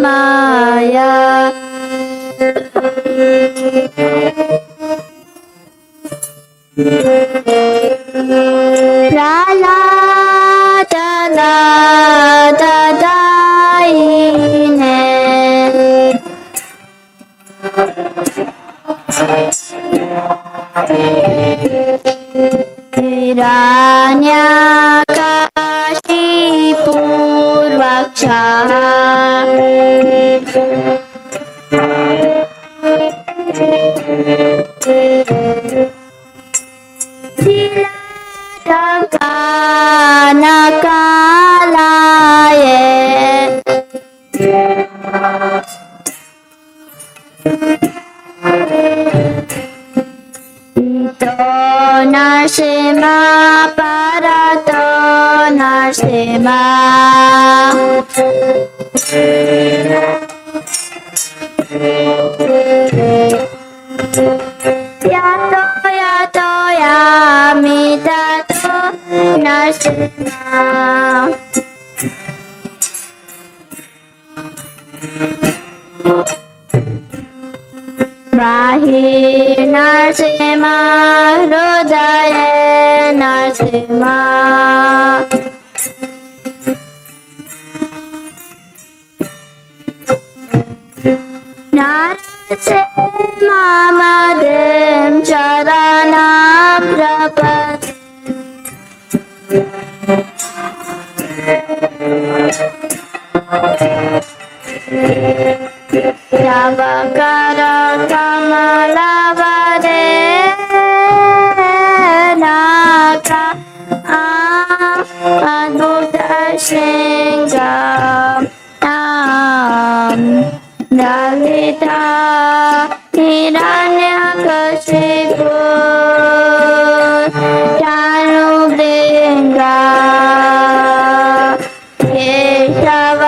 Narasimhaya. Praladana Dadaine Hiranyakashipurvaksha Siladakanakalaya Ito Narasimha Parato Narasimha Yato yato yamitato Narasimha Bahir Narasimha Hridaya Narasimha Narasimha Madhim Charanam Prapati Javakara Kamalavare Naka Adhuta Singam Dalita Hiranyakashipu Chanubringa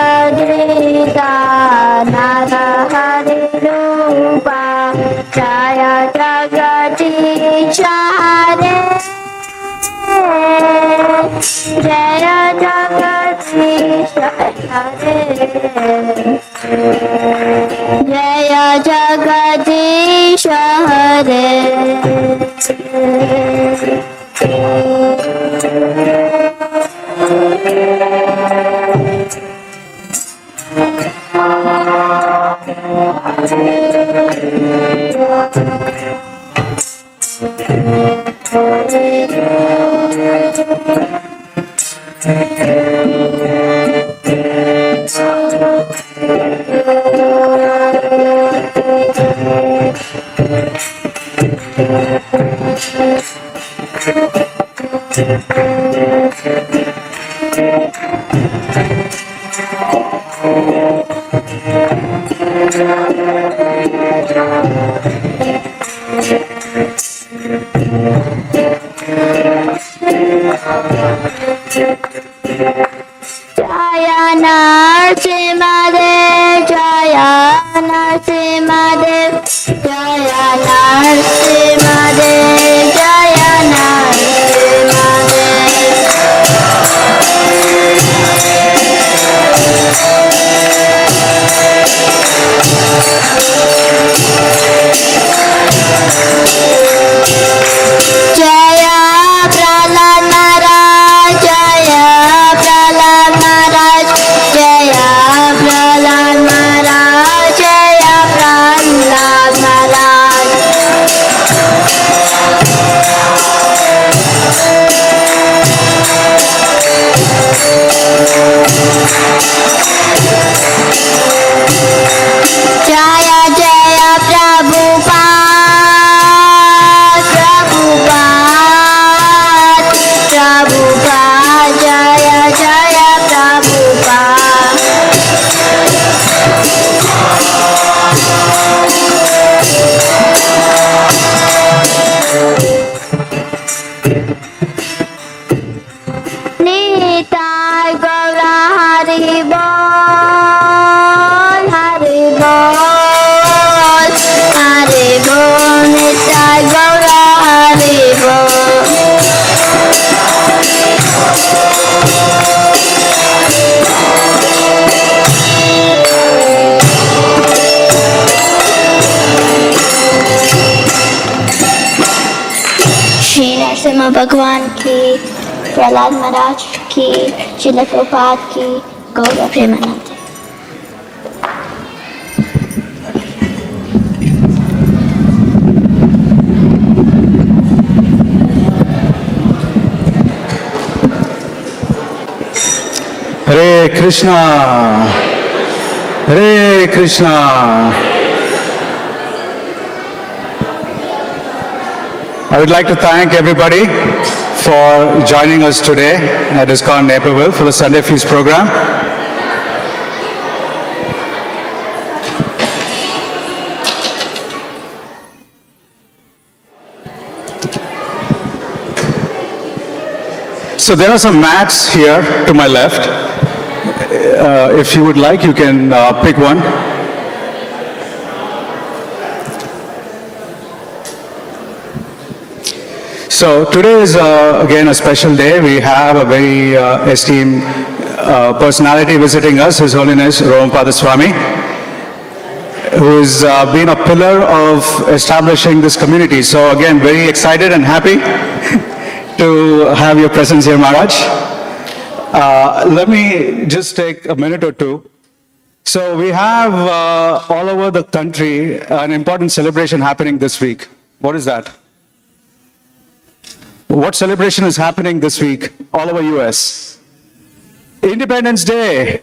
Keshavadrita Narahari Rupa Jaya Jagadisha Hare Jaya Jagadisha Hare Jaya Jagadisha Hare Jaya Narasimha Jaya Narasimha Bhagwan ki, Prahlad Maharaj ki, Srila Prabhupada ki, Gaura Premanande. Hare Krishna, Hare Krishna. I would like to thank everybody for joining us today at ISKCON Naperville for the Sunday Feast program. So there are some mats here to my left. If you would like, you can pick one. So today is again a special day. We have a very esteemed personality visiting us, His Holiness Romapada Swami, who has been a pillar of establishing this community. So again, very excited and happy to have your presence here, Maharaj. Let me just take a minute or two. So we have all over the country an important celebration happening this week. What is that? What celebration is happening this week all over US? Independence Day.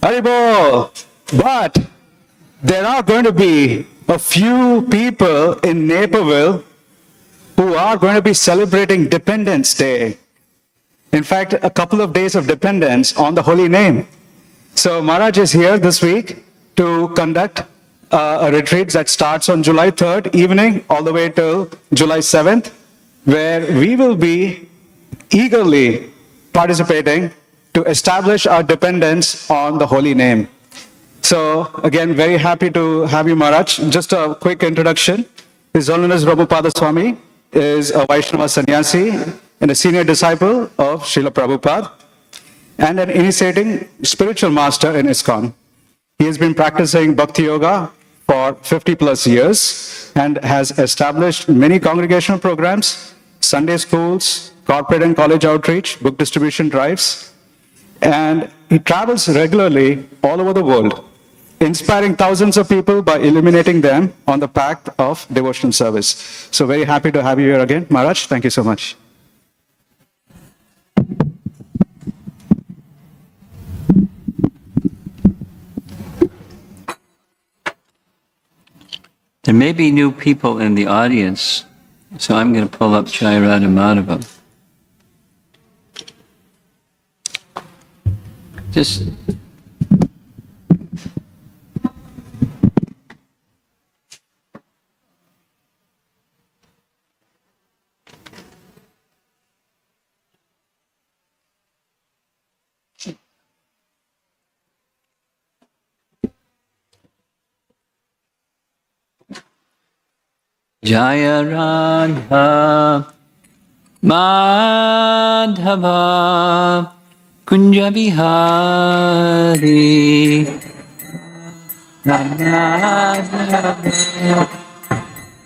Haribol. But there are going to be a few people in Naperville who are going to be celebrating Dependence Day. In fact, a couple of days of dependence on the holy name. So Maharaj is here this week to conduct a retreat that starts on July 3rd evening all the way till July 7th, where we will be eagerly participating to establish our dependence on the holy name. So again, very happy to have you, Maharaj. Just a quick introduction. His Holiness Romapada Swami is a Vaishnava sannyasi and a senior disciple of Srila Prabhupada and an initiating spiritual master in ISKCON. He has been practicing Bhakti Yoga for 50 plus years and has established many congregational programs, Sunday schools, corporate and college outreach, book distribution drives, and he travels regularly all over the world, inspiring thousands of people by illuminating them on the path of devotional service. So very happy to have you here again. Maharaj, thank you so much. There may be new people in the audience, so I'm going to pull up Jai Radha Madhava. Just Jaya Radha Madhava Kunja Vihari Radha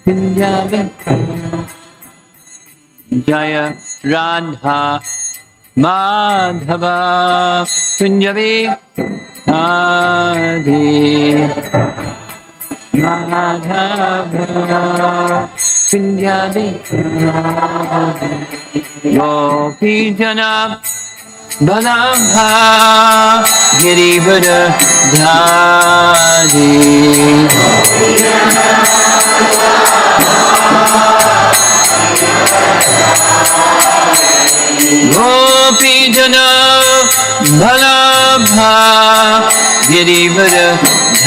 Kunja Vihari Jaya Radha Madhava Kunja Vihari Madhava Punjabi Gopi Jana Balabha Girivara Dhari Gopi Jana Balabha Girivara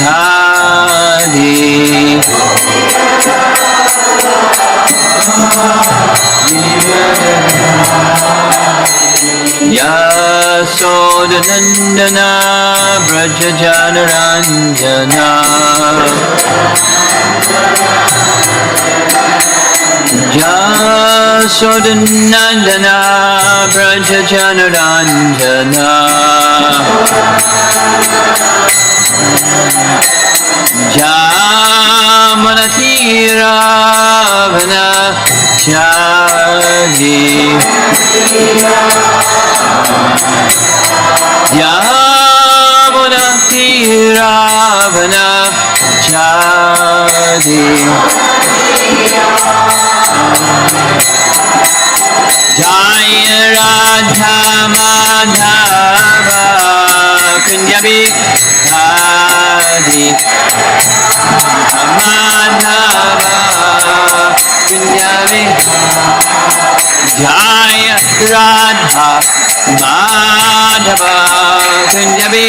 Dhari Yasodhanandana Brajajanaranjana Yasodhanandana Brajajanaranjana Jamanati Ravana Chari Yamuna Tiravana Chadi Jaya Radha Madhava Kunjabi Hadi Madhava Kunjabi Jaya Radha Madhava Kunjabi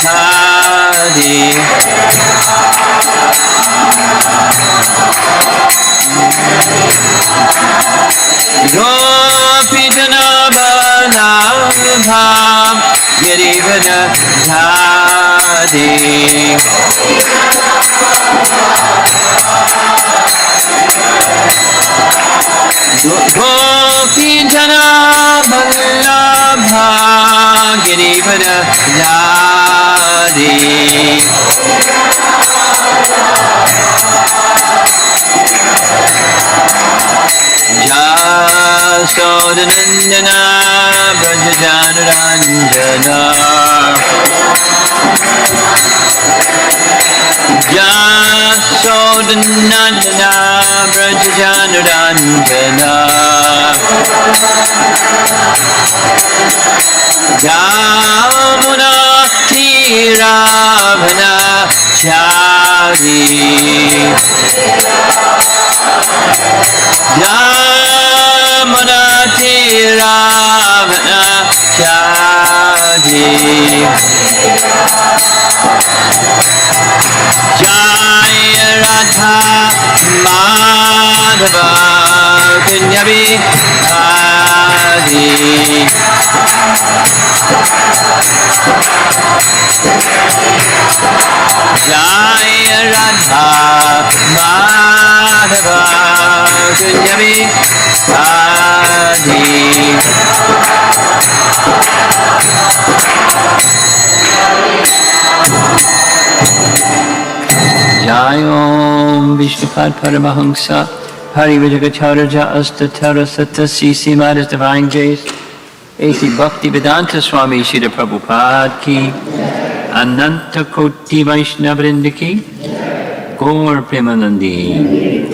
Hadi Gopijana Balabha Girivada Dhadi Gopijana Balabha Girivada Dhadi Jasodhanandana Brajajanarandana Jasodhanandana Brajajanarandana Yamuna Tiravana Chari Yamuna Tiravana Chari Jaya Radha Madhava Kunjabi Hadi Jaya Radha Madhava Kunjabi Hadi Jayom Vishnupad Paramahamsa Hari Vijagacharya Astatara Satasi Simadas Divine Grace A.C. Bhakti Vedanta Swami Srila Prabhupada Ki Ananta Koti Vaishnavrinda Ki Gaur Premanandi.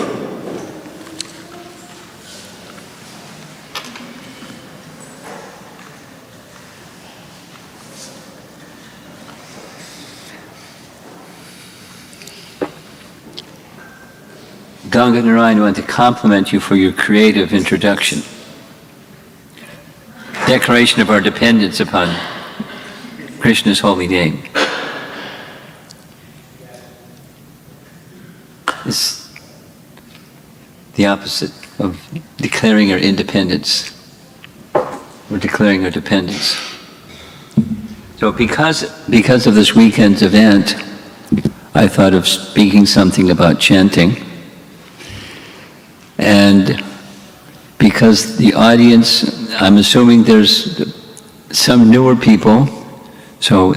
Ganga Narayan, I want to compliment you for your creative introduction. Declaration of our dependence upon Krishna's holy name. It's the opposite of declaring our independence. We're declaring our dependence. So because of this weekend's event, I thought of speaking something about chanting. And because the audience, I'm assuming there's some newer people, so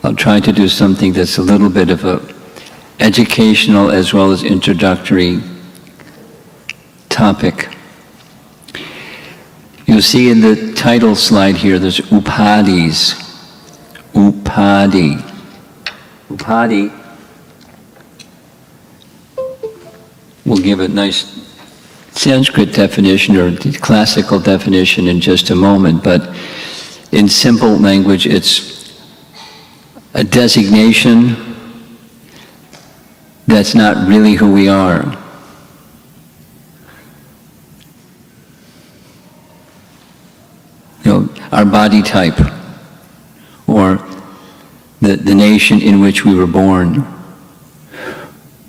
I'll try to do something that's a little bit of a educational as well as introductory topic. You'll see in the title slide here, there's upadhis. Upadhi. Upadhi. We'll give a nice Sanskrit definition or classical definition in just a moment, but in simple language, it's a designation that's not really who we are. You know, our body type, or the nation in which we were born,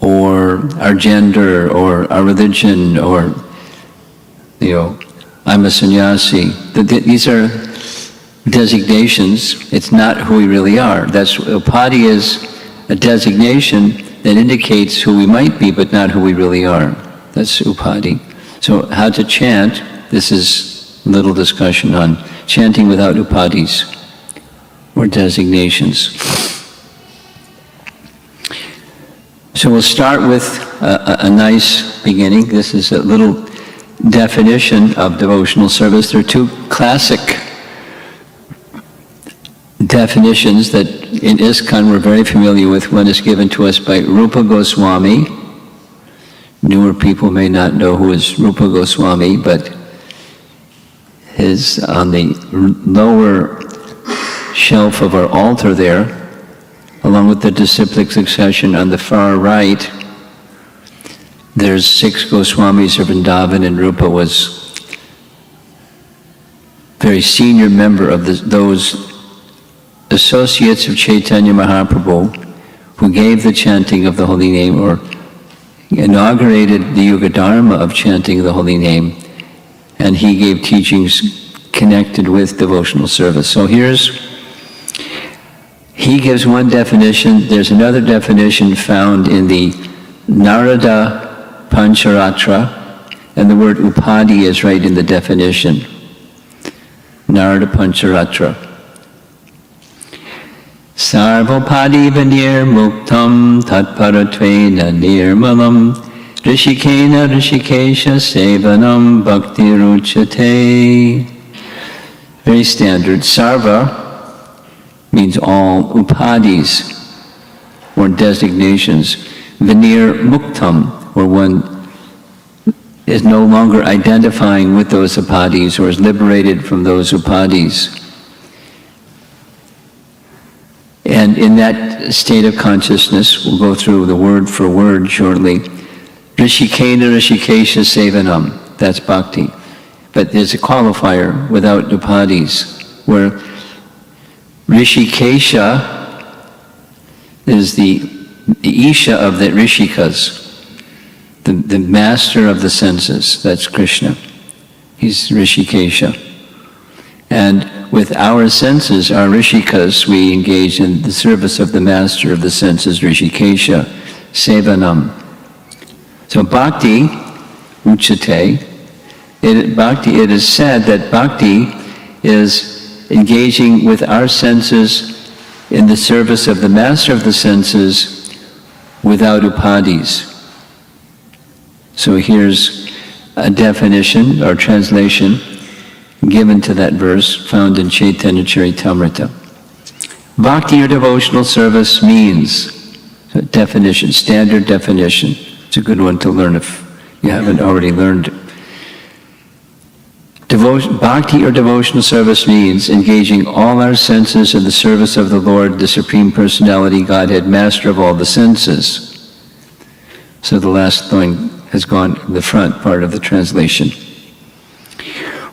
or our gender, or our religion, or, you know, I'm a sannyasi. These are designations. It's not who we really are. That's upadhi is a designation that indicates who we might be, but not who we really are. That's upadhi. So how to chant, this is a little discussion on chanting without upadhis or designations. So we'll start with a nice beginning. This is a little definition of devotional service. There are two classic definitions that in ISKCON we're very familiar with. One is given to us by Rupa Goswami. Newer people may not know who is Rupa Goswami, but his on the lower shelf of our altar there, along with the disciplic succession on the far right, there's 6 Goswamis of Vrindavan, and Rupa was a very senior member of those associates of Chaitanya Mahaprabhu who gave the chanting of the holy name, or inaugurated the Yuga Dharma of chanting the holy name, and he gave teachings connected with devotional service. So he gives one definition. There's another definition found in the Narada Pancharatra, and the word upadhi is right in the definition. Narada Pancharatra. Sarvopadi vanir muktam tatparatvena nirmalam rishikena rishikesha sevanam bhaktiruchate. Very standard. Sarva means all, upadhis, or designations. Vanir muktam, or one is no longer identifying with those upadhis, or is liberated from those upadhis. And in that state of consciousness, we'll go through the word for word shortly. Rishikena Rishikesha Sevanam, that's bhakti. But there's a qualifier without upadhis, where Rishikesha is the Isha of the Rishikas, the master of the senses. That's Krishna. He's Rishikesha. And with our senses, our Rishikas, we engage in the service of the master of the senses, Rishikesha, Sevanam. So bhakti, uchate, it is said that bhakti is engaging with our senses in the service of the master of the senses without upadhis. So here's a definition or translation given to that verse found in Chaitanya Charitamrita. Bhakti or devotional service means, definition, standard definition. It's a good one to learn if you haven't already learned it. Bhakti or devotional service means engaging all our senses in the service of the Lord, the Supreme Personality, Godhead, Master of all the senses. So the last thing has gone in the front part of the translation.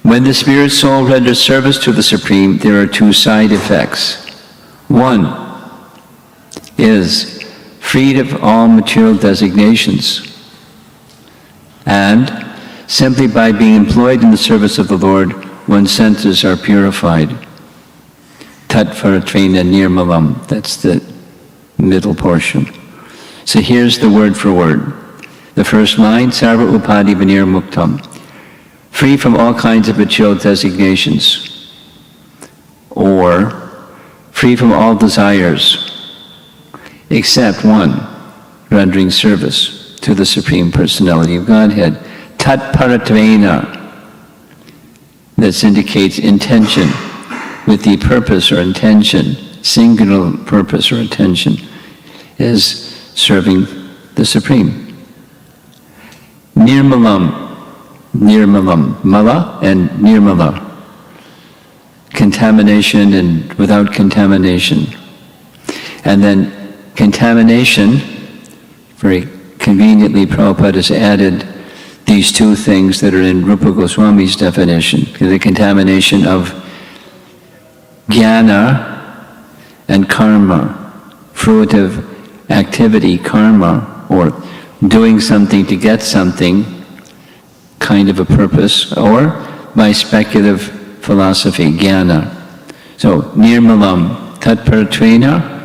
When the spirit soul renders service to the Supreme, there are 2 side effects. One is freed of all material designations, and simply by being employed in the service of the Lord, one's senses are purified. Tattvaratvena nirmalam, that's the middle portion. So here's the word for word. The first line, sarva upadhi vanir muktam. Free from all kinds of material designations, or free from all desires, except one, rendering service to the Supreme Personality of Godhead. Tat paratvena, this indicates intention, with the purpose or intention, singular purpose or intention, is serving the Supreme. Nirmalam, mala and nirmala, contamination and without contamination. And then contamination, very conveniently Prabhupada has added these 2 things that are in Rupa Goswami's definition. The contamination of jnana and karma, fruitive activity, karma, or doing something to get something, kind of a purpose, or by speculative philosophy, jnana. So, nirmalam, tatparatvena,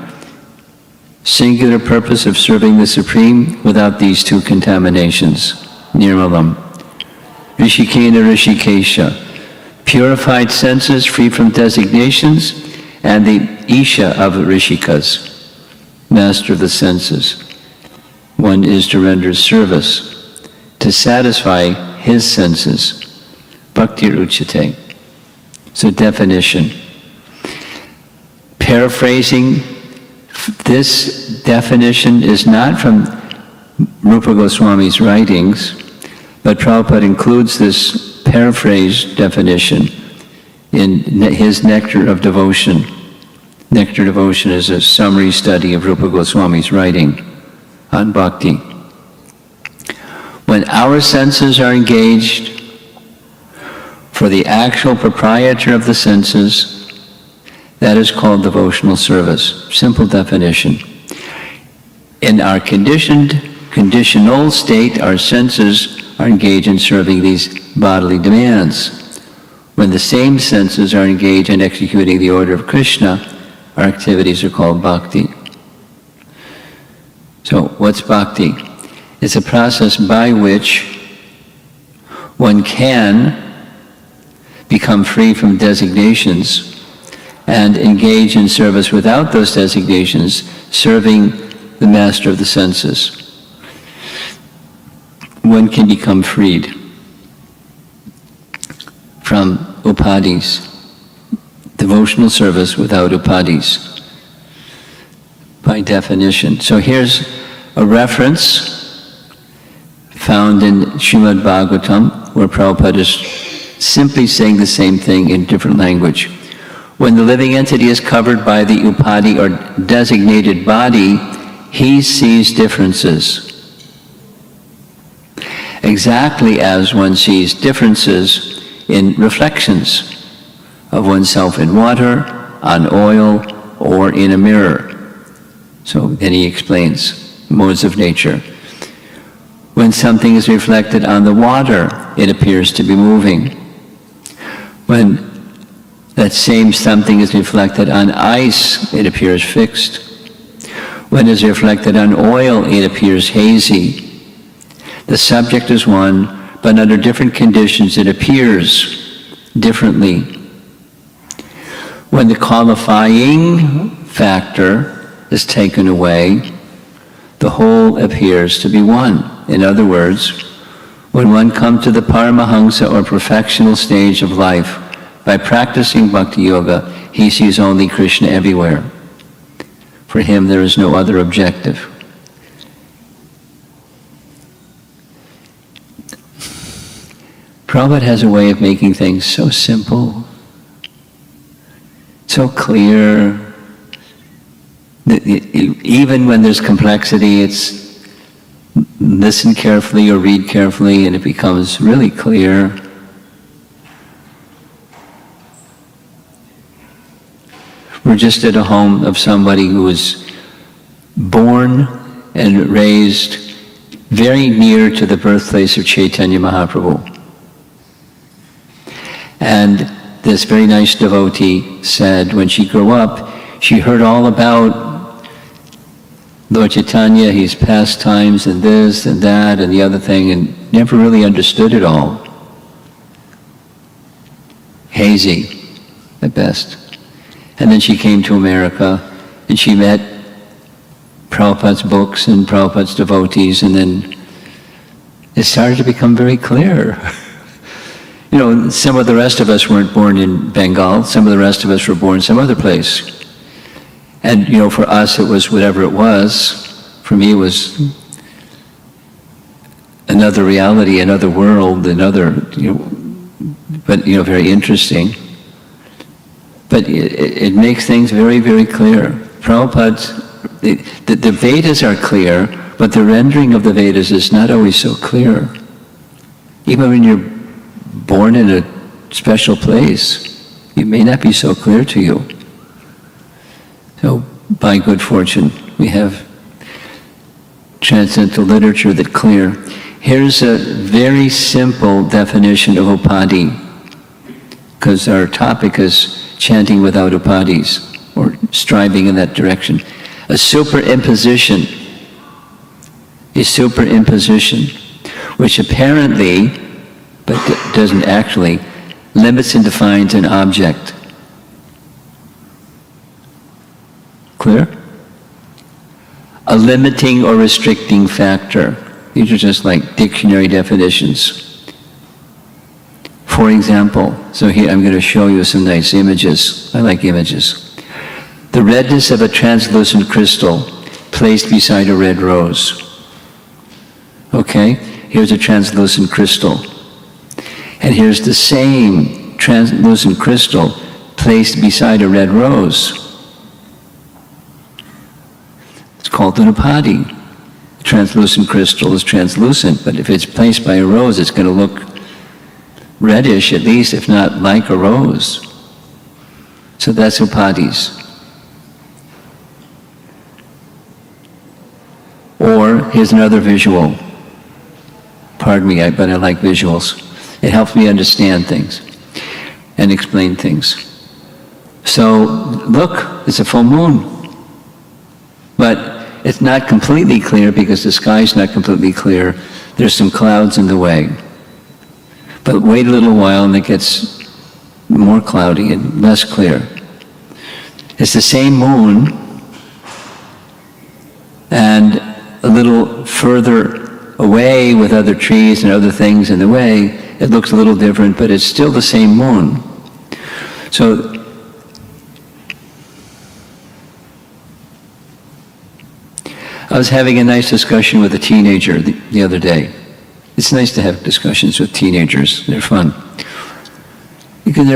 singular purpose of serving the Supreme without these 2 contaminations, nirmalam. Rishikena rishikesha, purified senses free from designations, and the Isha of Rishikas, master of the senses. One is to render service, to satisfy his senses. Bhaktir uchate. So definition. Paraphrasing, this definition is not from Rupa Goswami's writings, but Prabhupada includes this paraphrased definition in his Nectar of Devotion. Nectar of Devotion is a summary study of Rupa Goswami's writing on bhakti. When our senses are engaged, for the actual proprietor of the senses, that is called devotional service. Simple definition. In our conditional state, our senses are engaged in serving these bodily demands. When the same senses are engaged in executing the order of Krishna, our activities are called bhakti. So, what's bhakti? It's a process by which one can become free from designations and engage in service without those designations, serving the master of the senses. One can become freed from upadhis, devotional service without upadhis, by definition. So here's a reference found in Srimad Bhagavatam, where Prabhupada is simply saying the same thing in different language. When the living entity is covered by the upadhi or designated body, he sees differences. Exactly as one sees differences in reflections of oneself in water, on oil, or in a mirror. So then he explains modes of nature. When something is reflected on the water, it appears to be moving. When that same something is reflected on ice, it appears fixed. When it is reflected on oil, it appears hazy. The subject is one, but under different conditions it appears differently. When the qualifying factor is taken away, the whole appears to be one. In other words, when one comes to the Paramahamsa or perfectional stage of life, by practicing Bhakti Yoga, he sees only Krishna everywhere. For him, there is no other objective. Prabhupada has a way of making things so simple, so clear. Even when there's complexity, it's listen carefully or read carefully and it becomes really clear. We're just at a home of somebody who was born and raised very near to the birthplace of Chaitanya Mahaprabhu. And this very nice devotee said when she grew up, she heard all about Lord Chaitanya, his pastimes, and this and that and the other thing, and never really understood it all. Hazy, at best. And then she came to America, and she met Prabhupada's books and Prabhupada's devotees, and then it started to become very clear. You know, some of the rest of us weren't born in Bengal, some of the rest of us were born some other place. And, you know, for us it was whatever it was. For me it was another reality, another world, another, you know, but, you know, very interesting. But it makes things very, very clear. Prabhupada's, the Vedas are clear, but the rendering of the Vedas is not always so clear. Even when you're born in a special place, it may not be so clear to you. So, by good fortune, we have transcendental literature that's clear. Here's a very simple definition of upadhi, because our topic is chanting without upadhis, or striving in that direction. A superimposition, which apparently, but doesn't actually, limits and defines an object. Clear? A limiting or restricting factor. These are just like dictionary definitions. For example, so here I'm going to show you some nice images. I like images. The redness of a translucent crystal placed beside a red rose. Okay, here's a translucent crystal. And here's the same translucent crystal placed beside a red rose. It's called an upadhi. Translucent crystal is translucent, but if it's placed by a rose, it's going to look reddish, at least, if not like a rose. So that's upadhis. Or here's another visual. Pardon me, but I like visuals. It helps me understand things and explain things. So look, it's a full moon. But it's not completely clear because the sky's not completely clear. There's some clouds in the way. But wait a little while and it gets more cloudy and less clear. It's the same moon, and a little further away with other trees and other things in the way, it looks a little different, but it's still the same moon. So I was having a nice discussion with a teenager the other day. It's nice to have discussions with teenagers. They're fun. Because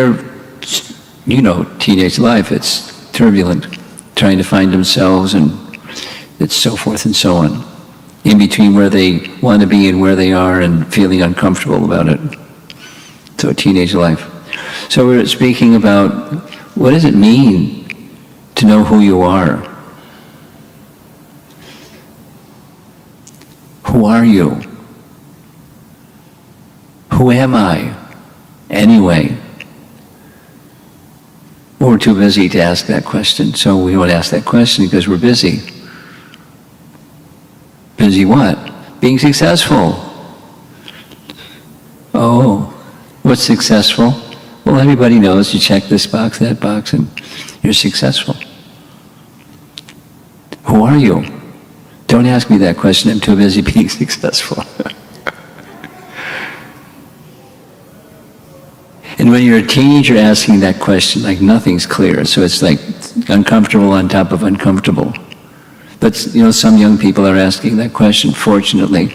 teenage life, it's turbulent, trying to find themselves, and it's so forth and so on. In between where they want to be and where they are, and feeling uncomfortable about it. So teenage life. So we're speaking about what does it mean to know who you are? Who are you? Who am I, anyway? Well, we're too busy to ask that question, so we don't ask that question because we're busy. Busy what? Being successful. Oh, what's successful? Well, everybody knows you check this box, that box, and you're successful. Who are you? Don't ask me that question, I'm too busy being successful. And when you're a teenager asking that question, like nothing's clear, so it's like uncomfortable on top of uncomfortable. But some young people are asking that question, fortunately,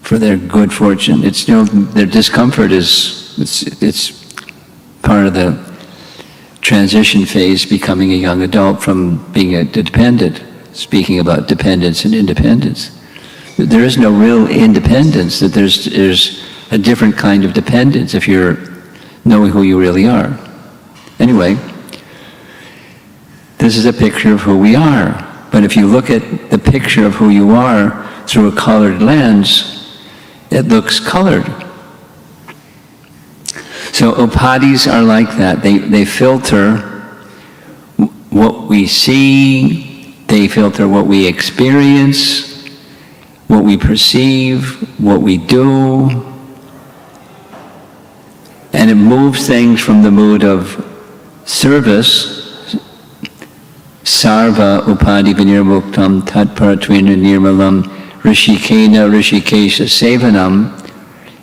for their good fortune. It's their discomfort it's part of the transition phase, becoming a young adult from being a dependent. Speaking about dependence and independence, there is no real independence. That there's a different kind of dependence if you're knowing who you really are. Anyway, this is a picture of who we are. But if you look at the picture of who you are through a colored lens, it looks colored. So upadhis are like that. They filter what we see, they filter what we experience, what we perceive, what we do, and it moves things from the mood of service, sarva upadhi vinirmuktam tatparatvena nirmalam rishikena rishikesha sevanam.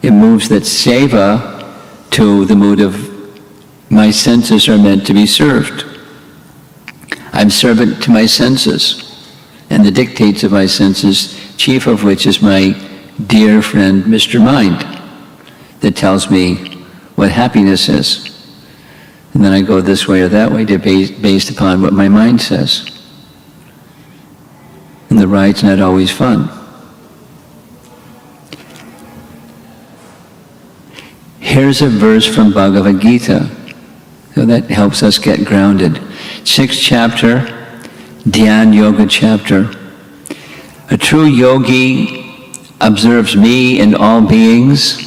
It moves that seva to the mood of my senses are meant to be served. I'm servant to my senses and the dictates of my senses, chief of which is my dear friend Mr. Mind, that tells me what happiness is. And then I go this way or that way based upon what my mind says. And the ride's not always fun. Here's a verse from Bhagavad Gita. So that helps us get grounded. 6th chapter, Dhyan Yoga chapter. A true yogi observes me in all beings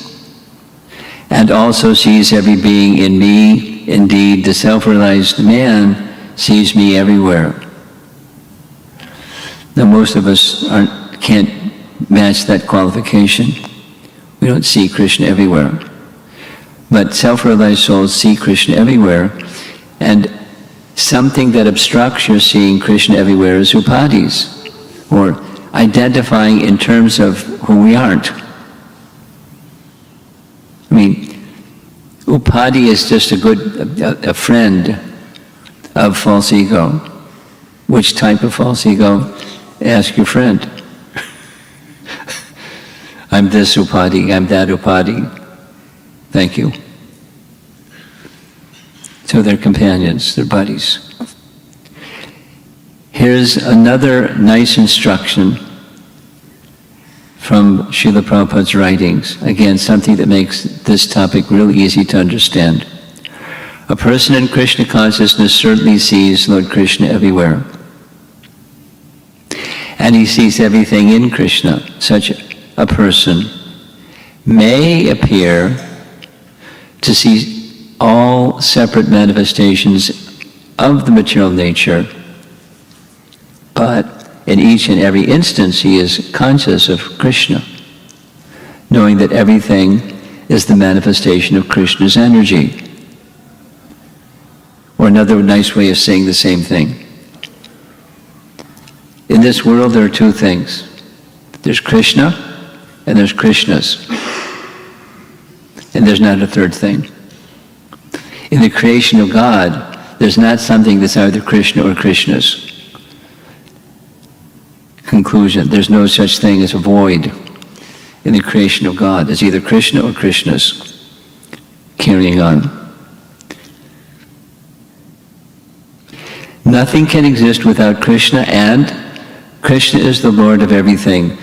and also sees every being in me. Indeed, the self-realized man sees me everywhere. Now, most of us can't match that qualification. We don't see Krishna everywhere. But self-realized souls see Krishna everywhere, and something that obstructs your seeing Krishna everywhere is upadhis, or identifying in terms of who we aren't. I mean, Upadhi is just a friend of false ego. Which type of false ego? Ask your friend. I'm this upadhi, I'm that upadhi. Thank you. So they're companions, they're buddies. Here's another nice instruction from Srila Prabhupada's writings. Again, something that makes this topic real easy to understand. A person in Krishna consciousness certainly sees Lord Krishna everywhere. And he sees everything in Krishna. Such a person may appear to see all separate manifestations of the material nature, but in each and every instance he is conscious of Krishna, knowing that everything is the manifestation of Krishna's energy. Or another nice way of saying the same thing. In this world there are two things. There's Krishna and there's Krishnas. And there's not a third thing. In the creation of God, there's not something that's either Krishna or Krishnas. Conclusion, there's no such thing as a void in the creation of God. It's either Krishna or Krishnas. Carrying on. Nothing can exist without Krishna, and Krishna is the Lord of everything.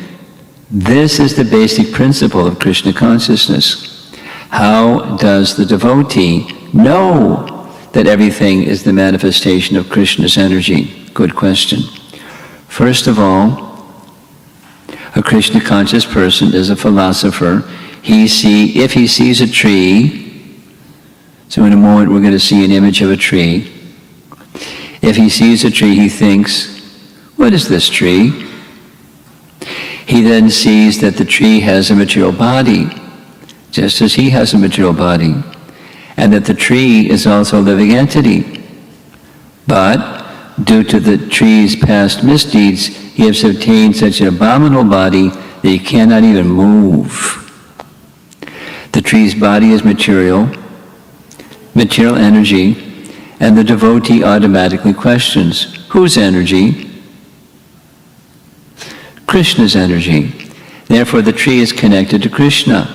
This is the basic principle of Krishna consciousness. How does the devotee know that everything is the manifestation of Krishna's energy? Good question. First of all, a Krishna conscious person is a philosopher. If he sees a tree, so in a moment we're going to see an image of a tree. If he sees a tree, he thinks, what is this tree? He then sees that the tree has a material body, just as he has a material body, and that the tree is also a living entity. But due to the tree's past misdeeds, he has obtained such an abominable body that he cannot even move. The tree's body is material energy, and the devotee automatically questions, whose energy? Krishna's energy. Therefore, the tree is connected to Krishna.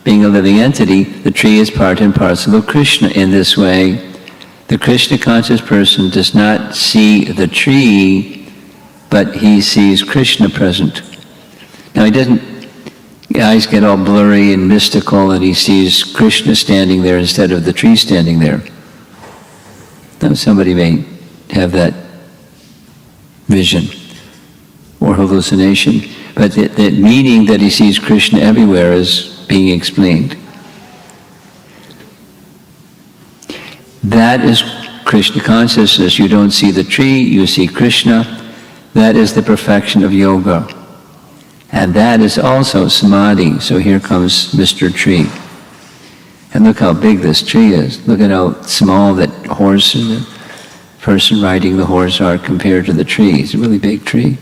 Being a living entity, the tree is part and parcel of Krishna. In this way, the Krishna conscious person does not see the tree, but he sees Krishna present. Now his eyes get all blurry and mystical, and he sees Krishna standing there instead of the tree standing there. Now somebody may have that vision or hallucination, but the meaning that he sees Krishna everywhere is being explained. That is Krishna consciousness. You don't see the tree, you see Krishna. That is the perfection of yoga. And that is also samadhi. So here comes Mr. Tree. And look how big this tree is. Look at how small that horse and the person riding the horse are compared to the tree. It's a really big tree.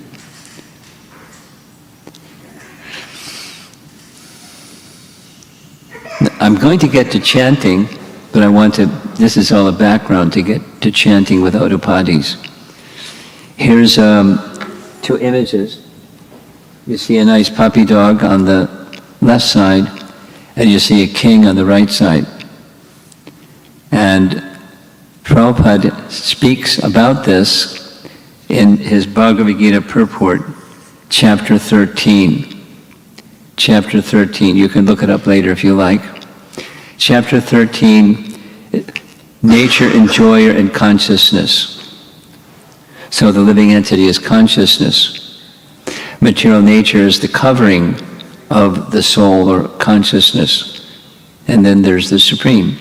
I'm going to get to chanting, but this is all a background to get to chanting without upadhis. Here's 2 images. You see a nice puppy dog on the left side, and you see a king on the right side. And Prabhupada speaks about this in his Bhagavad Gita purport, chapter 13. Chapter 13, you can look it up later if you like. Chapter 13, nature, enjoyer, and consciousness. So the living entity is consciousness. Material nature is the covering of the soul or consciousness. And then there's the Supreme.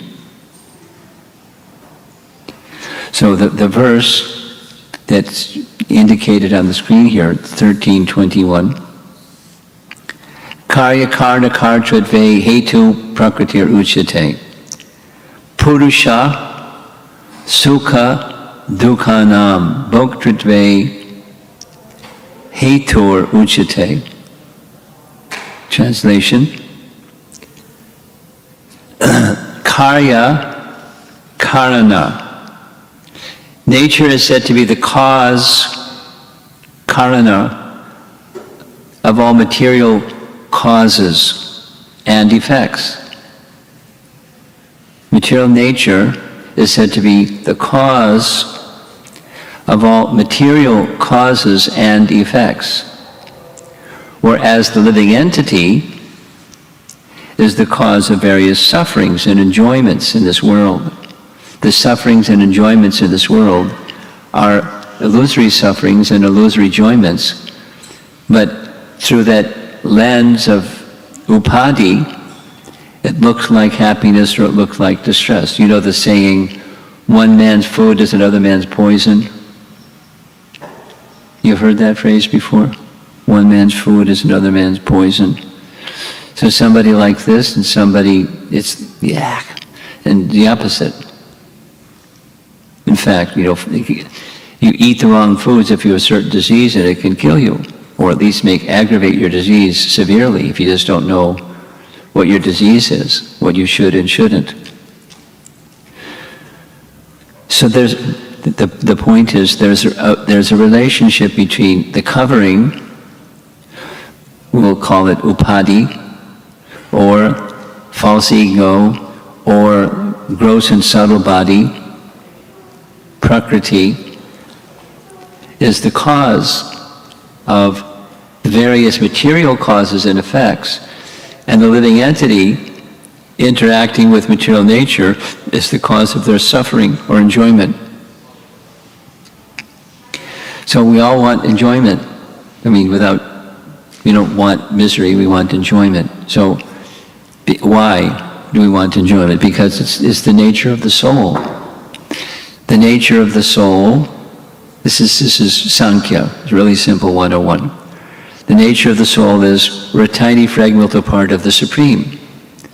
So the verse that's indicated on the screen here, 13:21. Karya karna kartradve hetu prakritir uchate. Purusha sukha dukhanam bhoktradve hetur uchate. Karya, Karana. Nature is said to be the cause, Karana, of all material causes and effects. Material nature is said to be the cause of all material causes and effects, whereas the living entity is the cause of various sufferings and enjoyments in this world. The sufferings and enjoyments in this world are illusory sufferings and illusory enjoyments, but through that lens of upadhi, it looks like happiness or it looks like distress. You know the saying, one man's food is another man's poison? You've heard that phrase before? One man's food is another man's poison. So somebody like this and somebody, it's yak, and the opposite. In fact, you eat the wrong foods if you have a certain disease and it can kill you, or at least aggravate your disease severely if you just don't know what your disease is, what you should and shouldn't. So the point is there's a relationship between the covering, we'll call it upadhi, or false ego, or gross and subtle body, prakriti, is the cause of the various material causes and effects. And the living entity interacting with material nature is the cause of their suffering or enjoyment. So we all want enjoyment. We don't want misery, we want enjoyment. So why do we want enjoyment? Because it's the nature of the soul. The nature of the soul, this is Sankhya, it's really simple 101. The nature of the soul is we're a tiny fragmental part of the Supreme.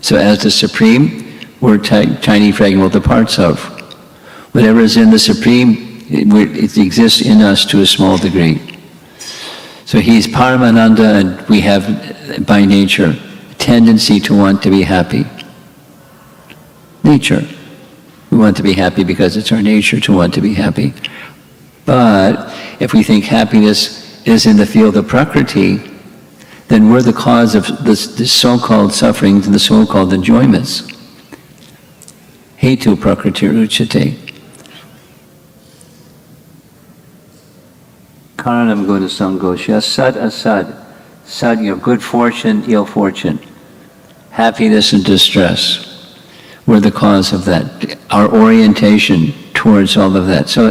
So as the Supreme, we're tiny fragmental parts of. Whatever is in the Supreme, it exists in us to a small degree. So he's Paramananda, and we have, by nature, a tendency to want to be happy. Nature. We want to be happy because it's our nature to want to be happy. But if we think happiness is in the field of prakriti, then we're the cause of this so-called sufferings and the so-called enjoyments. Hetu prakriti uchate. Karanam guna sangosya, sad asad. Sad, good fortune, ill fortune. Happiness and distress. We're the cause of that. Our orientation towards all of that. So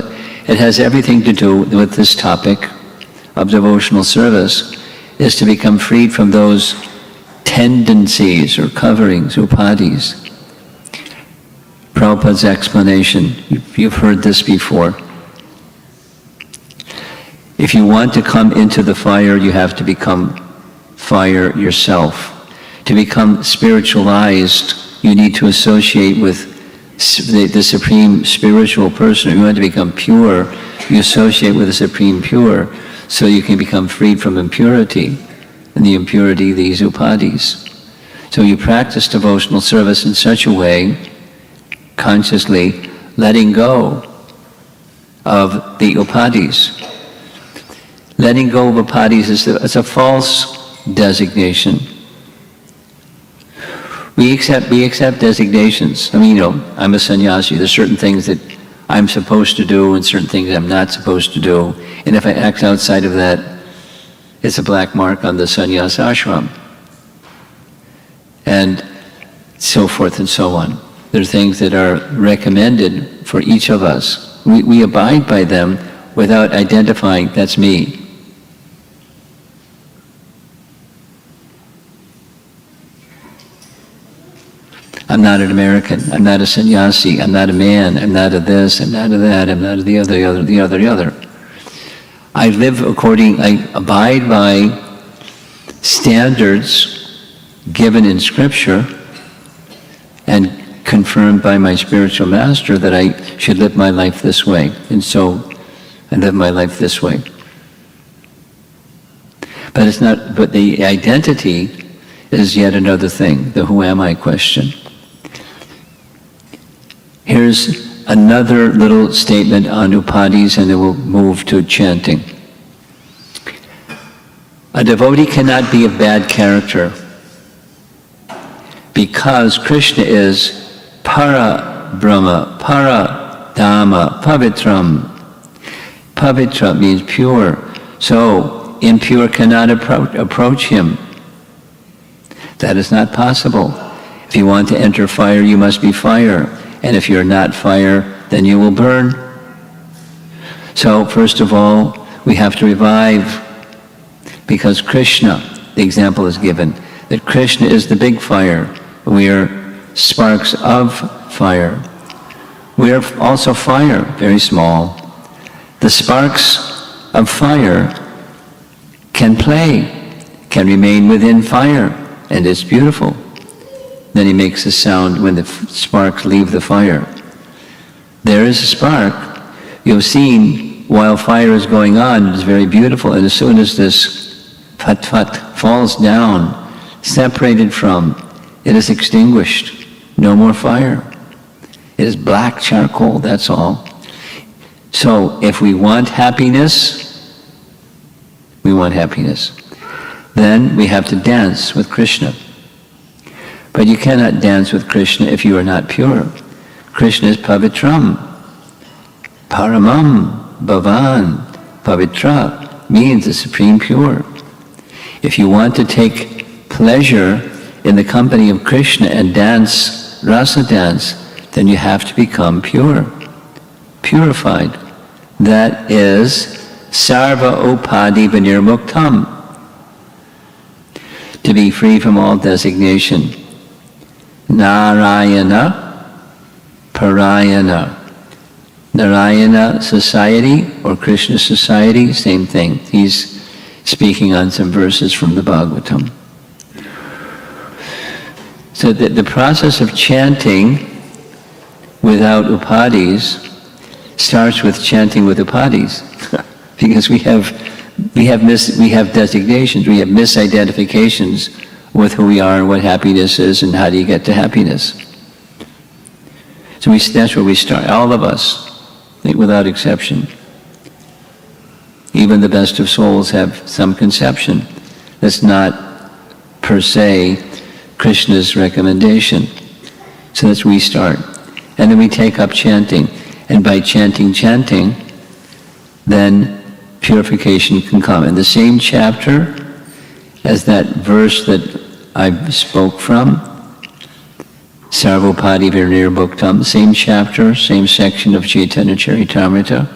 it has everything to do with this topic of devotional service, is to become freed from those tendencies or coverings, upadhis. Prabhupada's explanation, you've heard this before. If you want to come into the fire, you have to become fire yourself. To become spiritualized, you need to associate with the Supreme Spiritual Person. If you want to become pure, you associate with the Supreme Pure, so you can become freed from impurity, and the impurity, these upadhis. So you practice devotional service in such a way, consciously letting go of the upadhis. Letting go of upadhis is a false designation. We accept designations. I'm a sannyasi. There's certain things that I'm supposed to do and certain things I'm not supposed to do. And if I act outside of that, it's a black mark on the sannyasa ashram. And so forth and so on. There are things that are recommended for each of us. We abide by them without identifying, that's me. I'm not an American. I'm not a sannyasi. I'm not a man. I'm not a this. I'm not a that. I'm not a the other. I abide by standards given in Scripture and confirmed by my spiritual master that I should live my life this way. And so I live my life this way. But the identity is yet another thing, the who am I question. Here's another little statement on upadhis, and then we'll move to chanting. A devotee cannot be of bad character because Krishna is para Brahma, para Dhamma, pavitram. Pavitra means pure. So impure cannot approach him. That is not possible. If you want to enter fire, you must be fire. And if you're not fire, then you will burn. So first of all, we have to revive, because Krishna, the example is given, that Krishna is the big fire. We are sparks of fire. We are also fire, very small. The sparks of fire can play, can remain within fire, and it's beautiful. Then he makes a sound when the sparks leave the fire. There is a spark. You've seen while fire is going on, it's very beautiful, and as soon as this phat falls down, separated from, it is extinguished. No more fire. It is black charcoal, that's all. So if we want happiness, then we have to dance with Krishna. But you cannot dance with Krishna if you are not pure. Krishna is pavitram, paramam, bhavan. Pavitra means the supreme pure. If you want to take pleasure in the company of Krishna and dance, rasa dance, then you have to become pure, purified. That is sarva upadhi vinirmuktam, to be free from all designation. Narayana, Parayana. Narayana society or Krishna society, same thing. He's speaking on some verses from the Bhagavatam. So the process of chanting without upadhis starts with chanting with upadhis, because we have designations, we have misidentifications with who we are and what happiness is and how do you get to happiness. So that's where we start, all of us, without exception. Even the best of souls have some conception that's not per se Krishna's recommendation. So that's where we start. And then we take up chanting. And by chanting, then purification can come. In the same chapter as that verse that I spoke from, Sarvopadi Virinirmuktam, same chapter, same section of Chaitanya Charitamrita.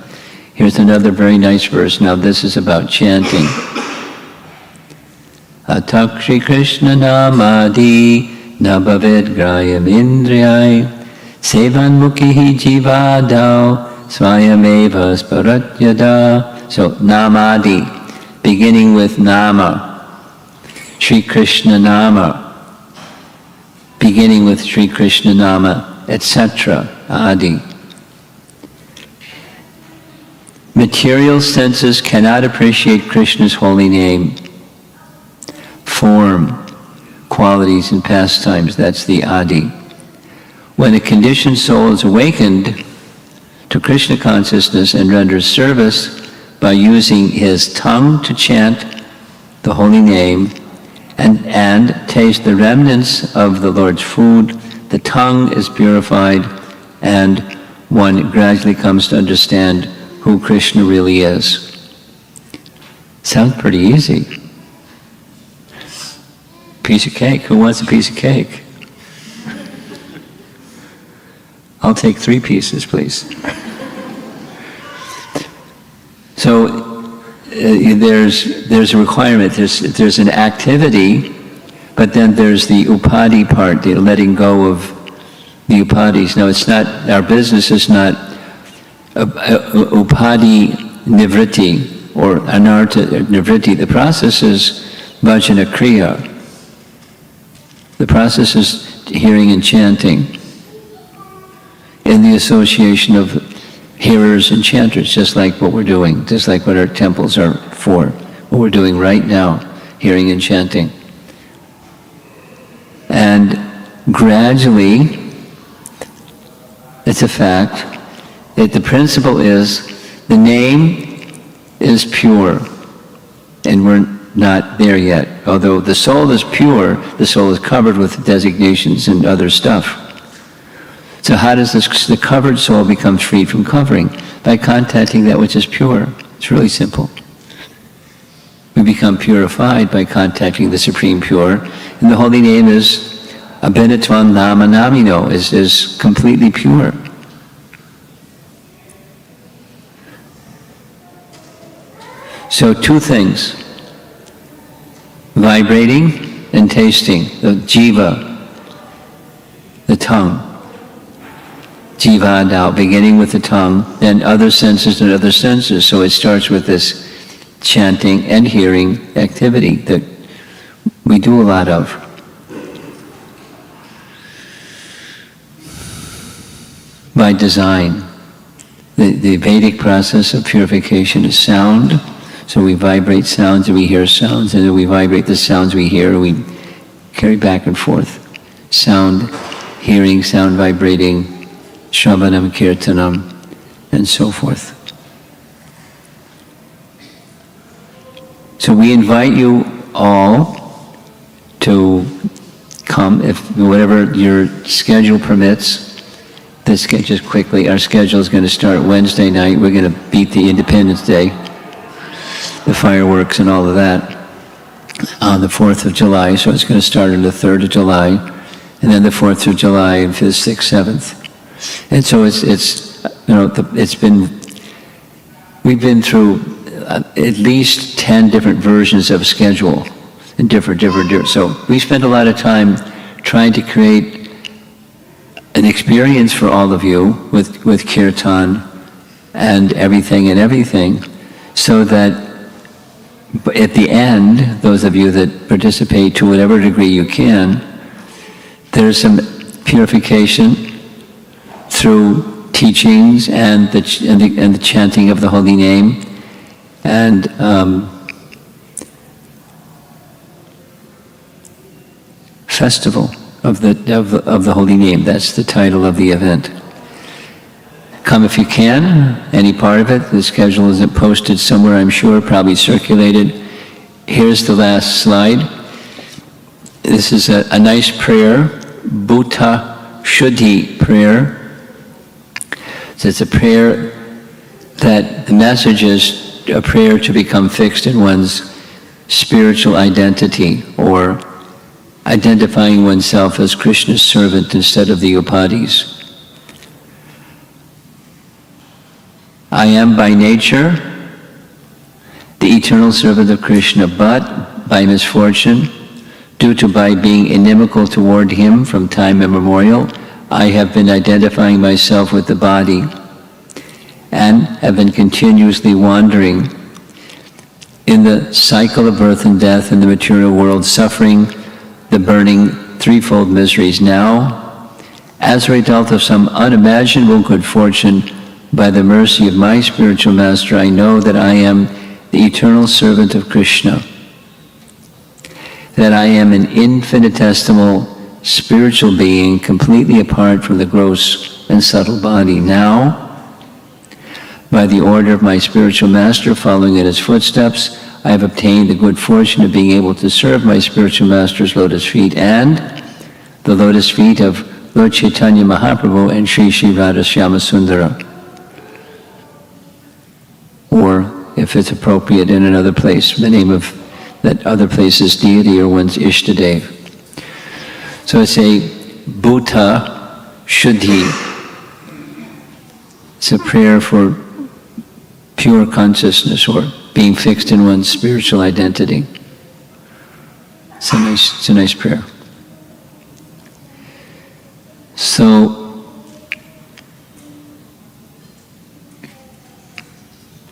Here's another very nice verse. Now this is about chanting. Atak Shri Krishna Namadi Nabhavid Grayam Indriyai Sevan Mukhihi Jivadau Swayameva Sparatyada. So Namadi, beginning with Nama. Shri Krishna Nama, beginning with Shri Krishna Nama, etc. Adi. Material senses cannot appreciate Krishna's holy name. Form, qualities, and pastimes, that's the Adi. When a conditioned soul is awakened to Krishna consciousness and renders service by using his tongue to chant the holy name and taste the remnants of the Lord's food, the tongue is purified and one gradually comes to understand who Krishna really is. Sounds pretty easy. Piece of cake. Who wants a piece of cake? I'll take 3 pieces, please. So there's a requirement. There's an activity, but then there's the upadhi part, the letting go of the upadhis. Now it's not, our business is not upadhi nivritti or anartha nivritti. The process is bhajana kriya. The process is hearing and chanting in the association of hearers and chanters, just like what we're doing, just like what our temples are for, what we're doing right now, hearing and chanting. And gradually, It's a fact. The principle is the name is pure, and we're not there yet. Although the soul is pure, the soul is covered with designations and other stuff. So how does the covered soul become freed from covering? By contacting that which is pure. It's really simple. We become purified by contacting the Supreme Pure, and the holy name is Abhinatvam Nama Namino, is completely pure. So two things, vibrating and tasting, the jiva, the tongue. Jiva Dao, beginning with the tongue, then other senses and other senses. So it starts with this chanting and hearing activity that we do a lot of. By design. The Vedic process of purification is sound. So we vibrate sounds and we hear sounds, and then we vibrate the sounds we hear, and we carry back and forth. Sound, hearing, sound vibrating, Shravanam, Kirtanam, and so forth. So we invite you all to come, if whatever your schedule permits. Just quickly, our schedule is going to start Wednesday night. We're going to beat the Independence Day, the fireworks and all of that, on the 4th of July. So it's going to start on the 3rd of July, and then the 4th of July, and 5th, 6th, 7th. And so we've been through at least 10 different versions of schedule, and different. So we spent a lot of time trying to create an experience for all of you with kirtan and everything, so that at the end, those of you that participate to whatever degree you can, there's some purification through teachings and the chanting of the holy name, and festival of the holy name. That's the title of the event. Come if you can, any part of it. The schedule isn't posted somewhere, I'm sure, probably circulated. Here's the last slide. This is a nice prayer, Bhuta Shuddhi prayer. So it's a prayer that the message is a prayer to become fixed in one's spiritual identity, or identifying oneself as Krishna's servant instead of the upadhis. I am by nature the eternal servant of Krishna, but by misfortune, due to by being inimical toward him from time immemorial, I have been identifying myself with the body and have been continuously wandering in the cycle of birth and death in the material world, suffering the burning threefold miseries. Now, as a result of some unimaginable good fortune, by the mercy of my spiritual master, I know that I am the eternal servant of Krishna, that I am an infinitesimal spiritual being completely apart from the gross and subtle body. Now, by the order of my spiritual master, following in his footsteps, I have obtained the good fortune of being able to serve my spiritual master's lotus feet and the lotus feet of Lord Chaitanya Mahaprabhu and Sri Sri Radha Syamasundar. Or, if it's appropriate, in another place, the name of that other place's deity or one's Ishtadev. So it's a Bhuta Shuddhi. It's a prayer for pure consciousness, or being fixed in one's spiritual identity. It's a nice prayer. So,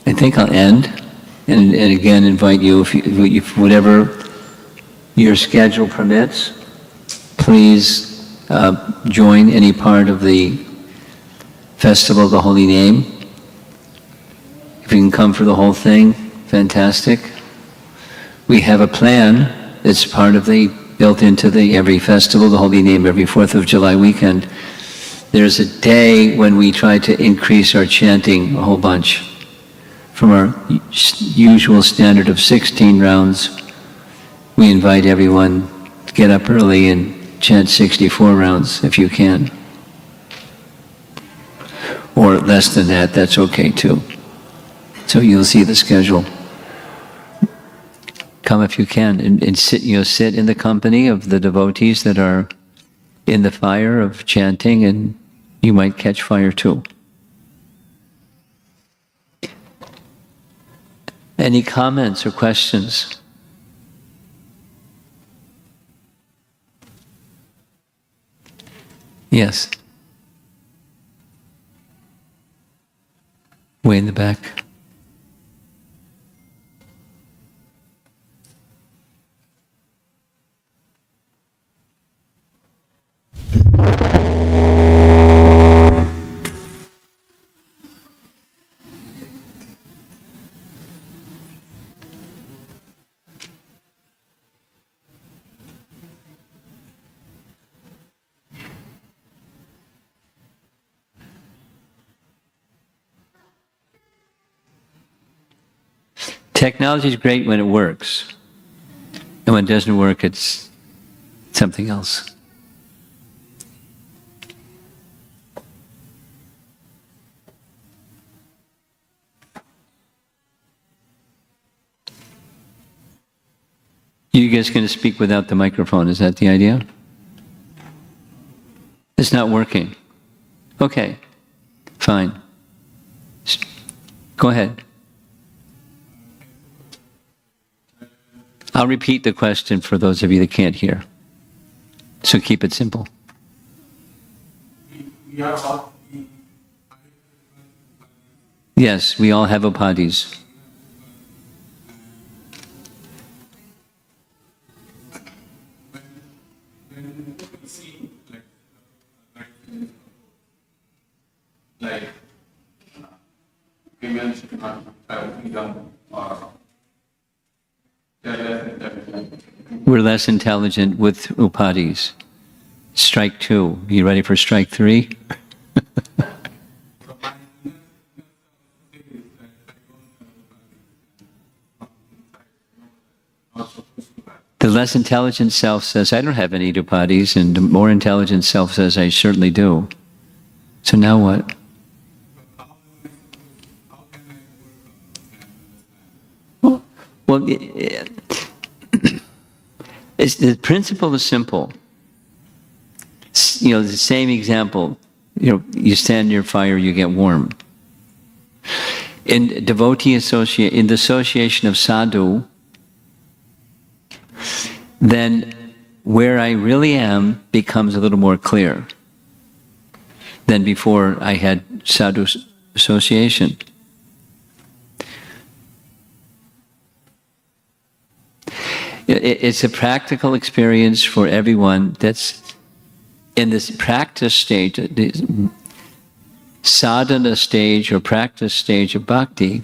I think I'll end, and again invite you, if whatever your schedule permits, please join any part of the Festival of the Holy Name. If you can come for the whole thing, fantastic. We have a plan that's built into every festival, the Holy Name, every 4th of July weekend, there's a day when we try to increase our chanting a whole bunch. From our usual standard of 16 rounds, we invite everyone to get up early and chant 64 rounds if you can. Or less than that, that's okay too. So you'll see the schedule. Come if you can and sit, sit in the company of the devotees that are in the fire of chanting, and you might catch fire too. Any comments or questions? Yes. Way in the back. Technology is great when it works. And when it doesn't work, it's something else. You guys going to speak without the microphone, is that the idea? It's not working. Okay, fine. Go ahead. I'll repeat the question for those of you that can't hear. So keep it simple. Yes, we all have upadhis. Like females should not have income or We're less intelligent with upadhis. Strike 2. You ready for strike 3? The less intelligent self says, I don't have any upadhis, and the more intelligent self says, I certainly do. So now what? Well, the principle is simple. The same example. You stand near fire, you get warm. In in the association of sadhu, then where I really am becomes a little more clear than before I had sadhu association. It's a practical experience for everyone that's in this practice stage, the sadhana stage or practice stage of bhakti.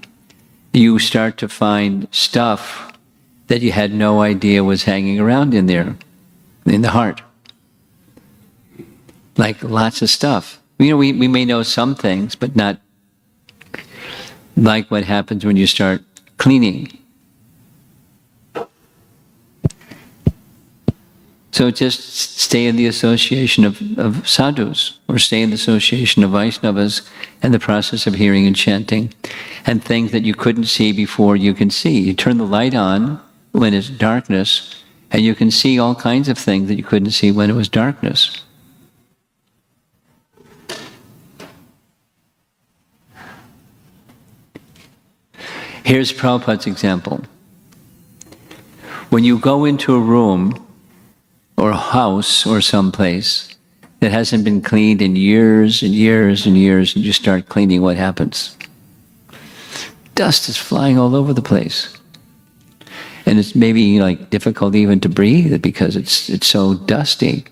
You start to find stuff that you had no idea was hanging around in there, in the heart. Like lots of stuff. We may know some things, but not like what happens when you start cleaning. So just stay in the association of sadhus, or stay in the association of Vaishnavas, and the process of hearing and chanting, and things that you couldn't see before you can see. You turn the light on when it's darkness, and you can see all kinds of things that you couldn't see when it was darkness. Here's Prabhupada's example. When you go into a room or a house or someplace that hasn't been cleaned in years and years and years, and you start cleaning, what happens? Dust is flying all over the place. And it's maybe like difficult even to breathe because it's so dusty.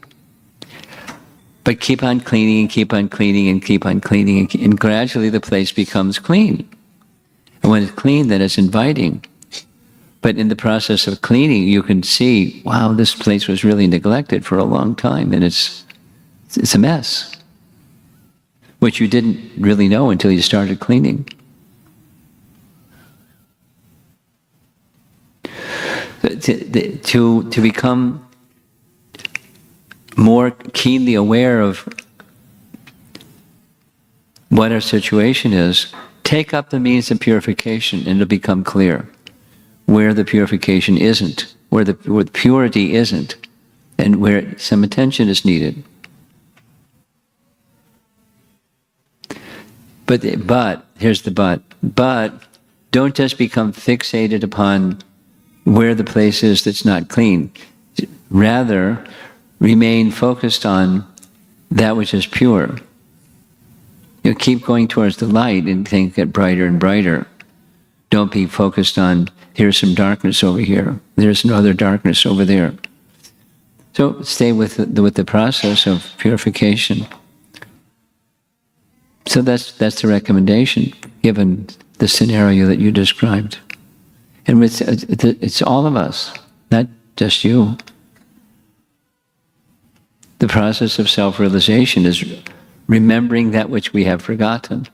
But keep on cleaning and keep on cleaning and keep on cleaning, and gradually the place becomes clean. And when it's clean, then it's inviting. But in the process of cleaning, you can see, wow, this place was really neglected for a long time, and it's a mess. which you didn't really know until you started cleaning. To become more keenly aware of what our situation is, take up the means of purification and it'll become clear where the purification isn't, where the purity isn't, and where some attention is needed. But here's the but don't just become fixated upon where the place is that's not clean. Rather, remain focused on that which is pure. You keep going towards the light and things get brighter and brighter. Don't be focused on, here's some darkness over here, there's another darkness over there. So stay with the process of purification. So that's the recommendation, given the scenario that you described. And it's all of us, not just you. The process of self-realization is remembering that which we have forgotten.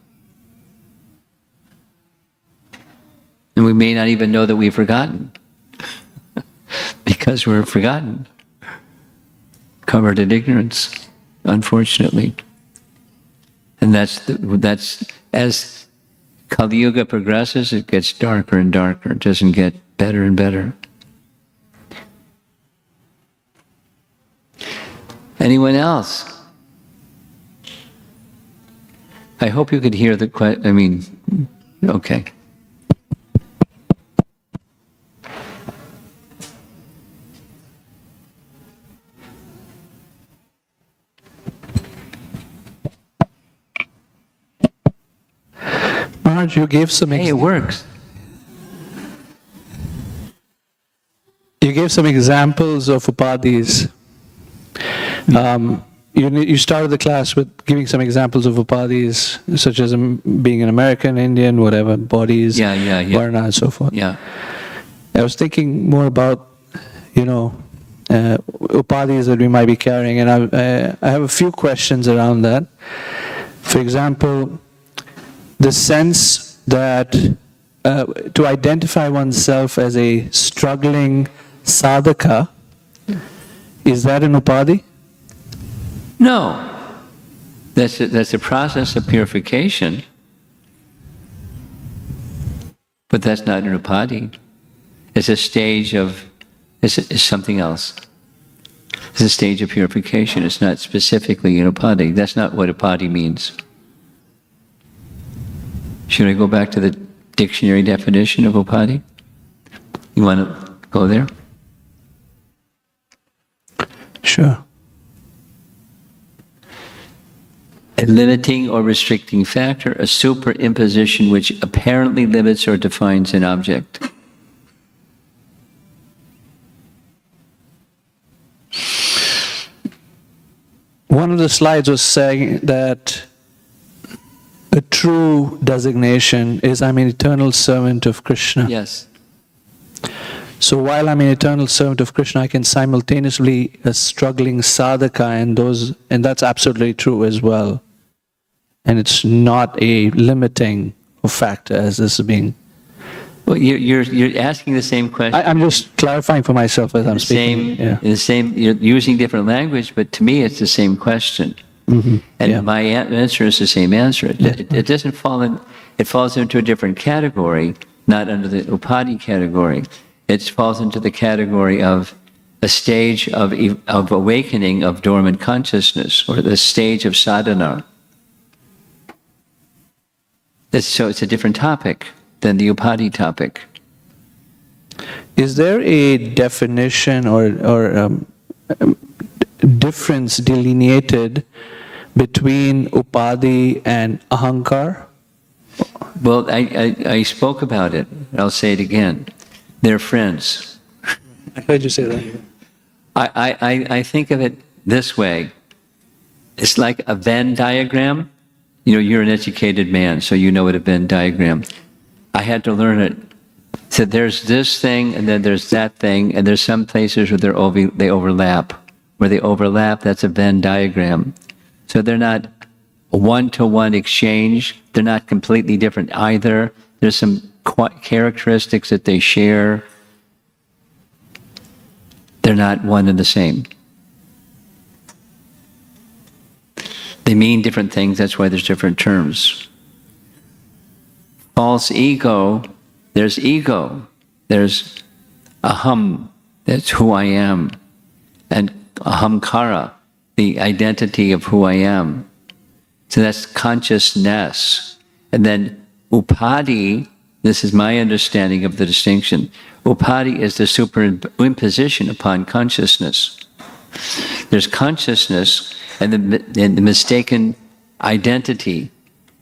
And we may not even know that we've forgotten because we're forgotten, covered in ignorance, unfortunately. And that's as Kali Yuga progresses, it gets darker and darker. It doesn't get better and better. Anyone else? I hope you could hear the question. Okay. Maharaj, you gave some. Hey, it works. You gave some examples of upadhis. You started the class with giving some examples of upadhis, such as being an American, Indian, whatever, bodies, varna, and so forth. Yeah. I was thinking more about, upadhis that we might be carrying, and I have a few questions around that. For example, the sense that to identify oneself as a struggling sadhaka, is that an upadhi? No. That's a process of purification. But that's not an upadhi. It's a stage of, it's something else. It's a stage of purification. It's not specifically an upadhi. That's not what upadhi means. Should I go back to the dictionary definition of upadhi? You want to go there? Sure. A limiting or restricting factor, a superimposition which apparently limits or defines an object. One of the slides was saying that a true designation is I'm an eternal servant of Krishna. Yes. So while I'm an eternal servant of Krishna, I can simultaneously be a struggling sadhaka, and that's absolutely true as well. And it's not a limiting factor as this is being. Well, you're asking the same question. I'm just clarifying for myself as I'm speaking. You're using different language, but to me it's the same question. Mm-hmm. And my answer is the same answer. It doesn't fall in, it falls into a different category, not under the upadhi category. It falls into the category of a stage of awakening of dormant consciousness, or the stage of sadhana. So it's a different topic than the upadhi topic. Is there a definition or difference delineated between upadhi and ahankar? Well, I spoke about it. I'll say it again. They're friends. I heard you say that. I think of it this way. It's like a Venn diagram. You're an educated man, so you know what a Venn diagram. I had to learn it. So there's this thing, and then there's that thing, and there's some places where they overlap. Where they overlap, that's a Venn diagram. So they're not one-to-one exchange. They're not completely different either. There's some characteristics that they share. They're not one and the same. They mean different things, that's why there's different terms. False ego, there's ego. There's aham, that's who I am. And ahamkara, the identity of who I am. So that's consciousness. And then upadhi, this is my understanding of the distinction. Upadhi is the superimposition upon consciousness. There's consciousness and the mistaken identity.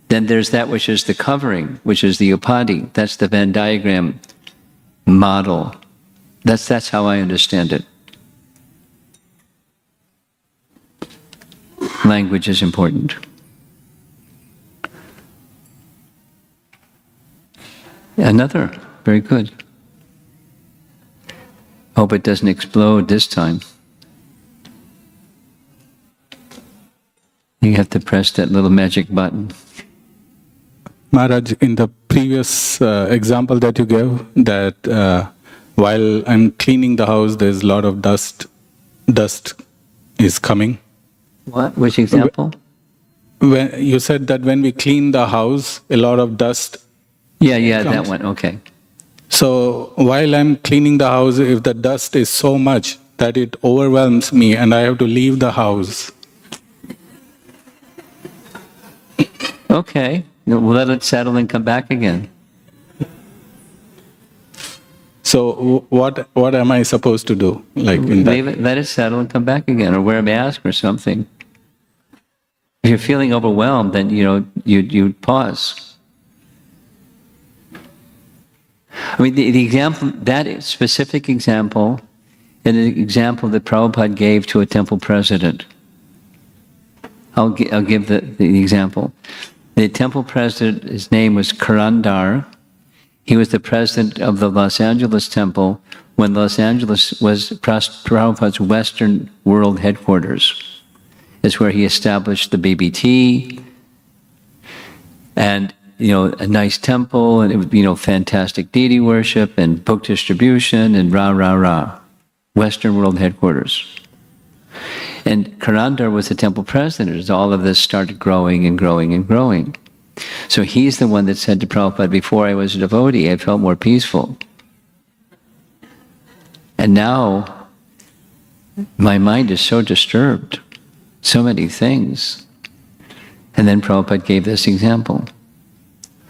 Then there's that which is the covering, which is the upadhi. That's the Venn diagram model. That's how I understand it. Language is important. Another, very good. Hope it doesn't explode this time. You have to press that little magic button. Maharaj, in the previous example that you gave, that while I'm cleaning the house, there's a lot of dust is coming. What? Which example? When you said that when we clean the house, a lot of dust Yeah, comes. that one, okay. So while I'm cleaning the house, if the dust is so much that it overwhelms me and I have to leave the house. Okay, we'll let it settle and come back again. So what am I supposed to do? Like in that? Leave it, let it settle and come back again, or wear a mask or something. If you're feeling overwhelmed, then you pause. I mean, the example, that specific example, is an example that Prabhupada gave to a temple president. I'll give the example. The temple president, his name was Karandar. He was the president of the Los Angeles temple when Los Angeles was Prabhupada's Western world headquarters. It's where he established the BBT, and a nice temple, and it was fantastic deity worship and book distribution and rah. Western world headquarters. And Karandar was the temple president as all of this started growing and growing and growing. So he's the one that said to Prabhupada, before I was a devotee, I felt more peaceful. And now, my mind is so disturbed, so many things. And then Prabhupada gave this example.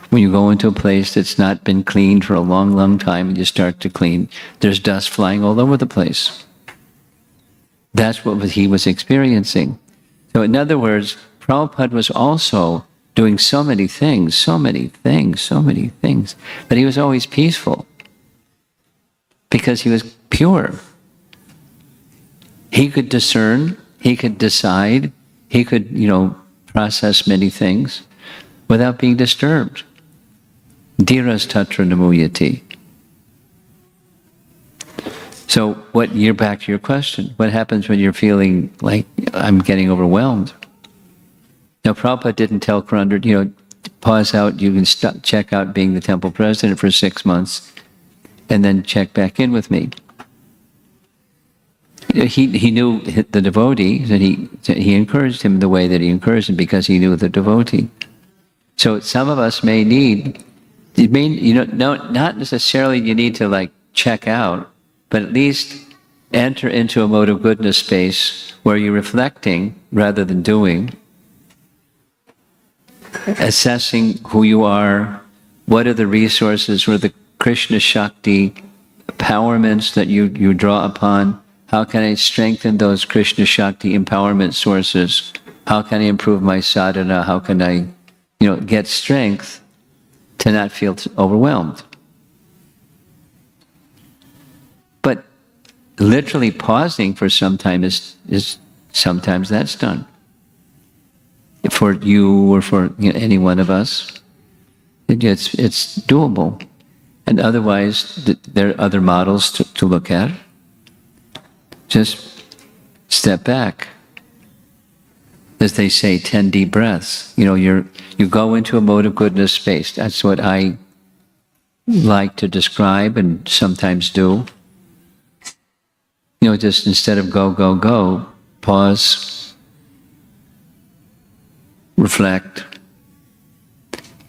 When you go into a place that's not been cleaned for a long, long time and you start to clean, there's dust flying all over the place. That's what he was experiencing. So in other words, Prabhupada was also doing so many things, but he was always peaceful because he was pure. He could discern, he could decide, he could, process many things without being disturbed. Dhiras tatra namuyati. So you're back to your question. What happens when you're feeling like I'm getting overwhelmed? Now, Prabhupada didn't tell Karandar, pause out, you can check out being the temple president for 6 months and then check back in with me. He knew the devotee, and he encouraged him the way that he encouraged him because he knew the devotee. So some of us may need, not necessarily you need to check out, but at least enter into a mode of goodness space where you're reflecting rather than doing, assessing who you are, what are the resources or the Krishna Shakti empowerments that you draw upon. How can I strengthen those Krishna Shakti empowerment sources? How can I improve my sadhana? How can I, get strength to not feel overwhelmed? But literally pausing for some time is sometimes that's done. For you or for any one of us, it's doable. And otherwise, there are other models to look at. Just step back. as they say, 10 deep breaths. You know, you go into a mode of goodness space. That's what I like to describe and sometimes do. You know, just instead of go, go, go, pause, reflect,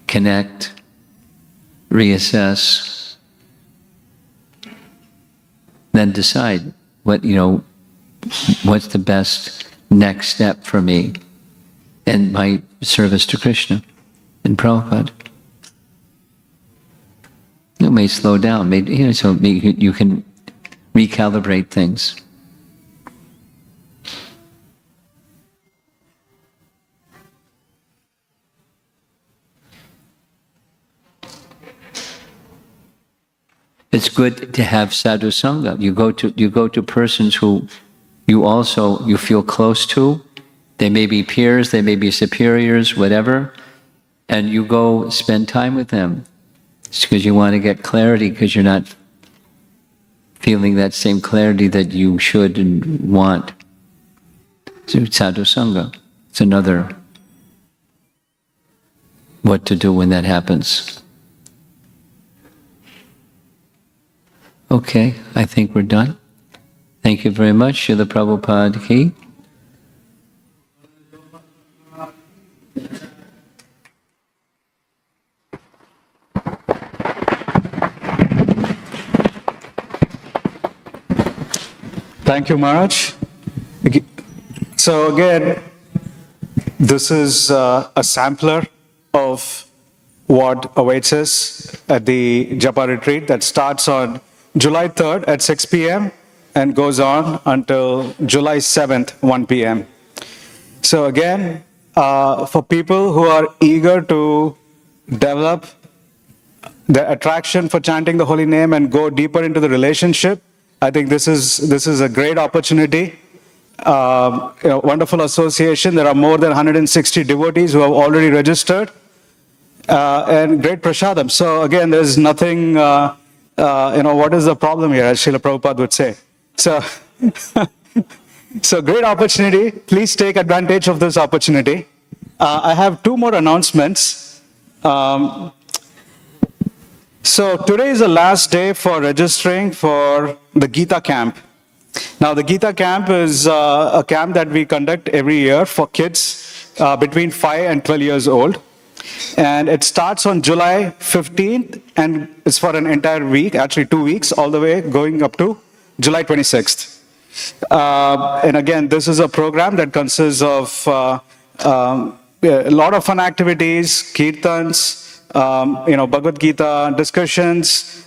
connect, reassess, then decide what, you know, what's the best next step for me and my service to Krishna and Prabhupada. It may slow down, you know, so you can recalibrate things. It's good to have sadhu sangha. You go to persons who you feel close to. They may be peers, they may be superiors, whatever, and you go spend time with them. It's because you want to get clarity, because you're not feeling that same clarity that you should and want. So sadhu sangha. It's another what to do when that happens. Okay, I think we're done. Thank you very much. Srila Prabhupada ki. Thank you, Maharaj. So again, this is a sampler of what awaits us at the Japa retreat that starts on July 3rd at 6 p.m. and goes on until July 7th, 1 p.m. So again, for people who are eager to develop the attraction for chanting the holy name and go deeper into the relationship, I think this is a great opportunity. Wonderful association. There are more than 160 devotees who have already registered, and great prasadam. So again, there's nothing. What is the problem here, as Srila Prabhupada would say. So, so great opportunity. Please take advantage of this opportunity. I have two more announcements. So today is the last day for registering for the Gita camp. Now the Gita camp is a camp that we conduct every year for kids between 5 and 12 years old. And it starts on July 15th and it's for an entire week, actually 2 weeks, all the way going up to July 26th. And again, this is a program that consists of a lot of fun activities, kirtans, Bhagavad Gita discussions,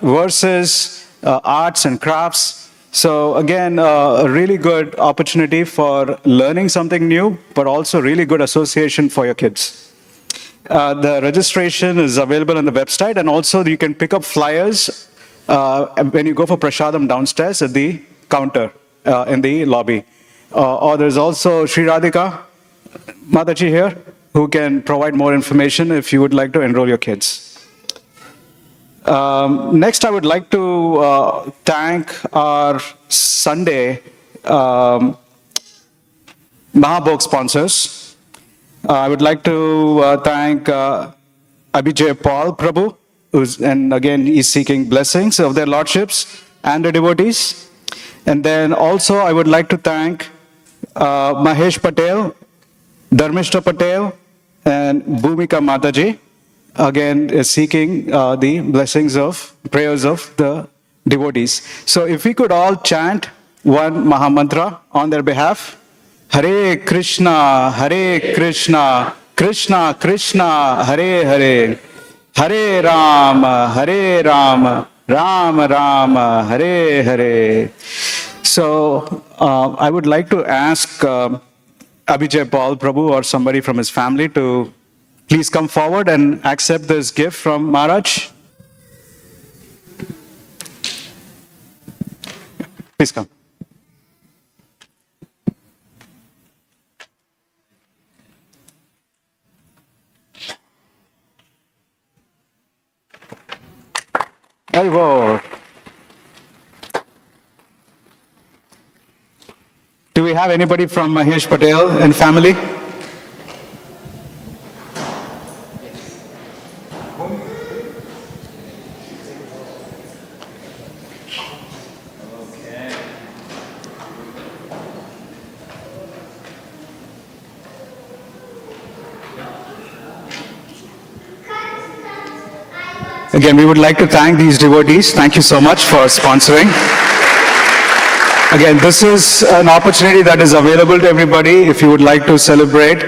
verses, arts and crafts. So again, a really good opportunity for learning something new, but also really good association for your kids. The registration is available on the website, and also you can pick up flyers when you go for prasadam downstairs at the counter in the lobby. Or there's also Sri Radhika Mataji here, who can provide more information if you would like to enroll your kids. Next, I would like to thank our Sunday Mahabhog sponsors. I would like to thank Abhijay Paul Prabhu, and again, he's seeking blessings of their lordships and the devotees. And then also, I would like to thank Mahesh Patel, Dharmishta Patel, and Bhumika Mataji, again, is seeking the blessings of prayers of the devotees. So if we could all chant one Mahamantra on their behalf. Hare Krishna, Krishna Krishna, Hare Hare, Hare Rama, Rama Rama, Hare Hare. So I would like to ask Abhijay Paul Prabhu or somebody from his family to please come forward and accept this gift from Maharaj. Please come. Very well. Do we we have anybody from Mahesh Patel and family? Again, we would like to thank these devotees. Thank you so much for sponsoring. Again, this is an opportunity that is available to everybody. If you would like to celebrate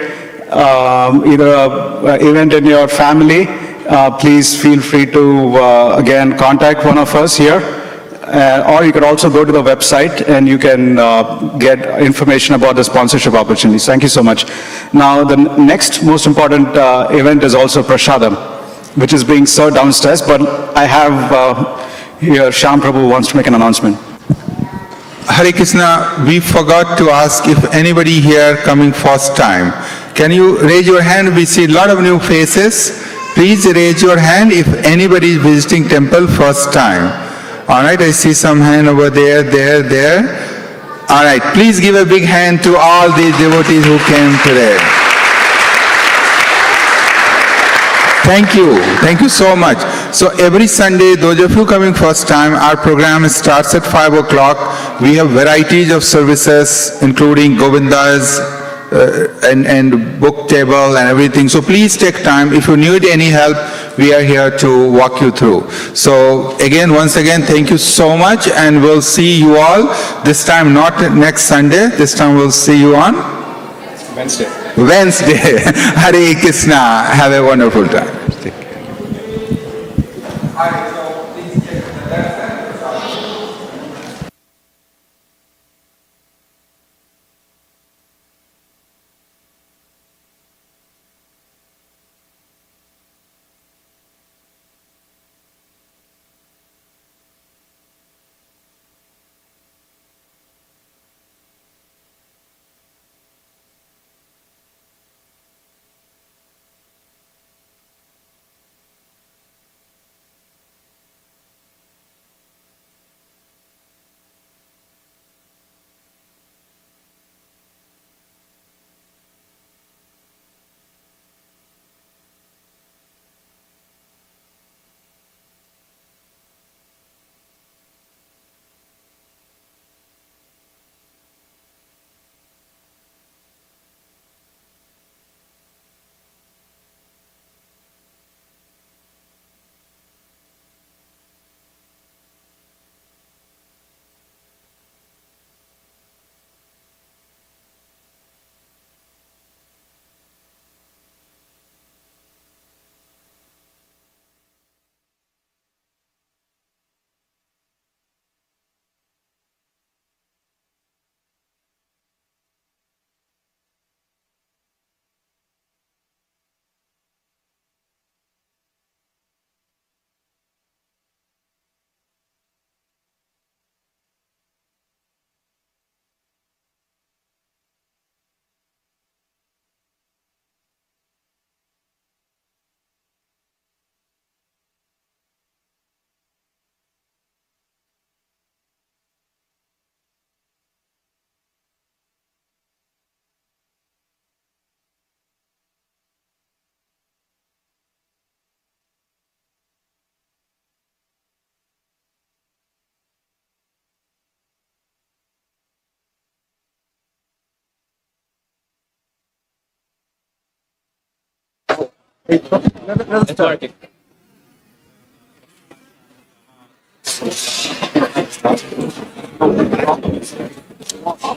either an event in your family, please feel free to, again, contact one of us here. Or you can also go to the website and you can get information about the sponsorship opportunities. Thank you so much. Now, the next most important event is also Prasadam, which is being served downstairs, but I have here Shyam Prabhu wants to make an announcement. Hare Krishna, we forgot to ask if anybody here coming first time. Can you raise your hand? We see a lot of new faces. Please raise your hand if anybody is visiting temple first time. All right, I see some hand over there, there. All right, please give a big hand to all these devotees who came today. Thank you so much. So every Sunday, those of you coming first time, our program starts at 5 o'clock. We have varieties of services, including Govindas and book table and everything. So please take time. If you need any help, we are here to walk you through. So once again, thank you so much, and we'll see you all this time, not next Sunday. This time we'll see you on Wednesday. Hare Krishna. Have a wonderful time.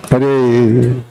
Hare.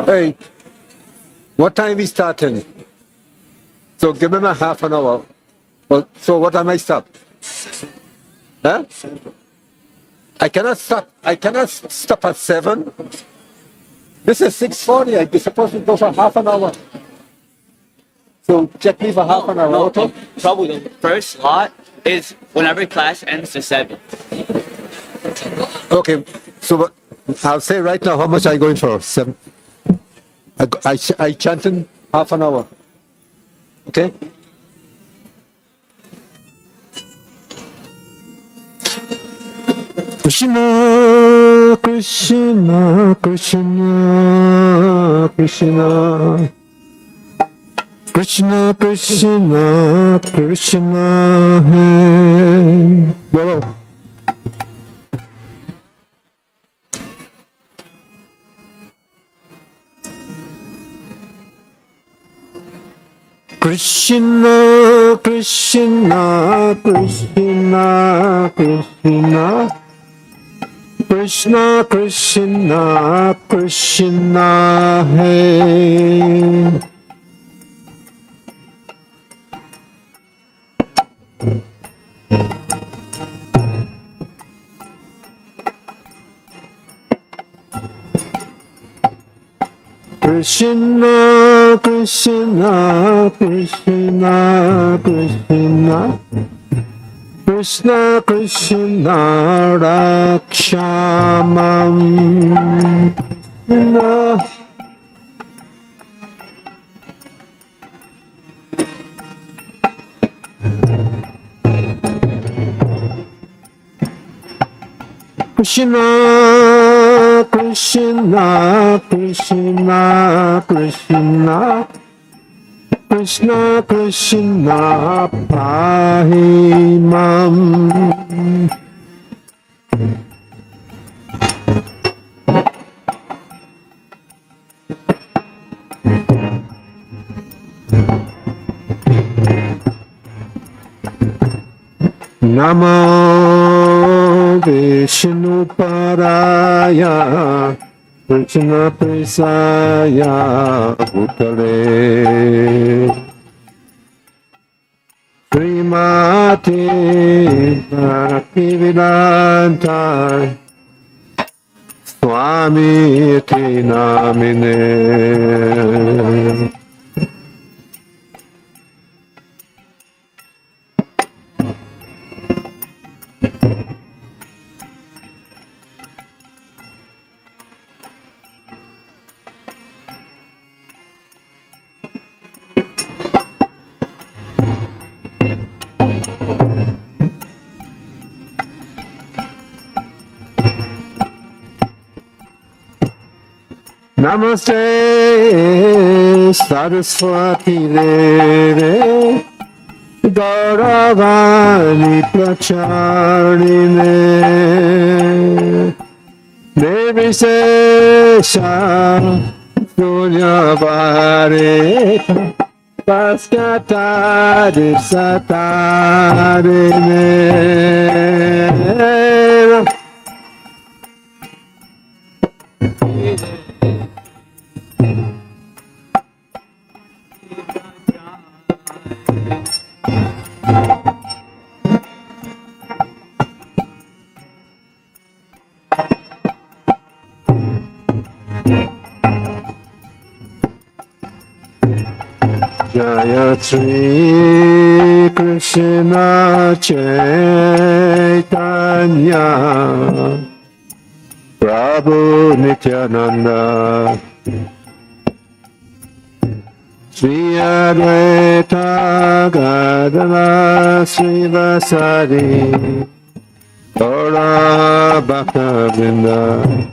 Hey, what time we starting? So give him a half an hour. Well, so what am I stop? Huh? I cannot stop. I cannot stop at 7. This is 6:40. I'd be supposed to go for half an hour. So check me for half an hour. No, Okay? trouble. The first lot is whenever class ends to 7. Okay. So I'll say right now how much are you going for? 7. I chanting half an hour. Okay? Krishna, Krishna, Krishna, Krishna. Krishna, Krishna, Krishna, Hey. Go. Krishna, Krishna, Krishna, Krishna. Krishna, Krishna, Krishna, Hey. Krishna, Krishna, Krishna, Krishna. Krishna, Krishna, Rakshamam. Krishna. Krishna, Krishna, Krishna, Krishna. Krishna, Krishna, pahi mam. Namo Vishnu Paraya Krishna Presaya Bhutale Srimati Bhaktivedanta Swami Iti Namine. Namaste Saraswati Deve Gauravani Pracharine Devi Sesha Sunyavare Paskatari Satarine. Jaya Sri Krishna Chaitanya Prabhu Nityananda Sri Advaita Gadana Srivasadi Gaura Bhakta Vrinda.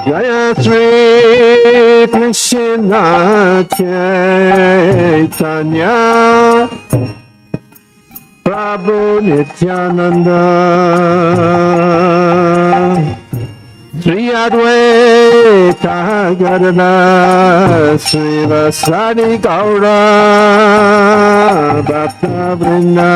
Jaya Sri Krishna Chaitanya Prabhu Prabhu Nityananda, Sri Advaita Gadadhar Srivasadi Gaura Bhakta Vrinda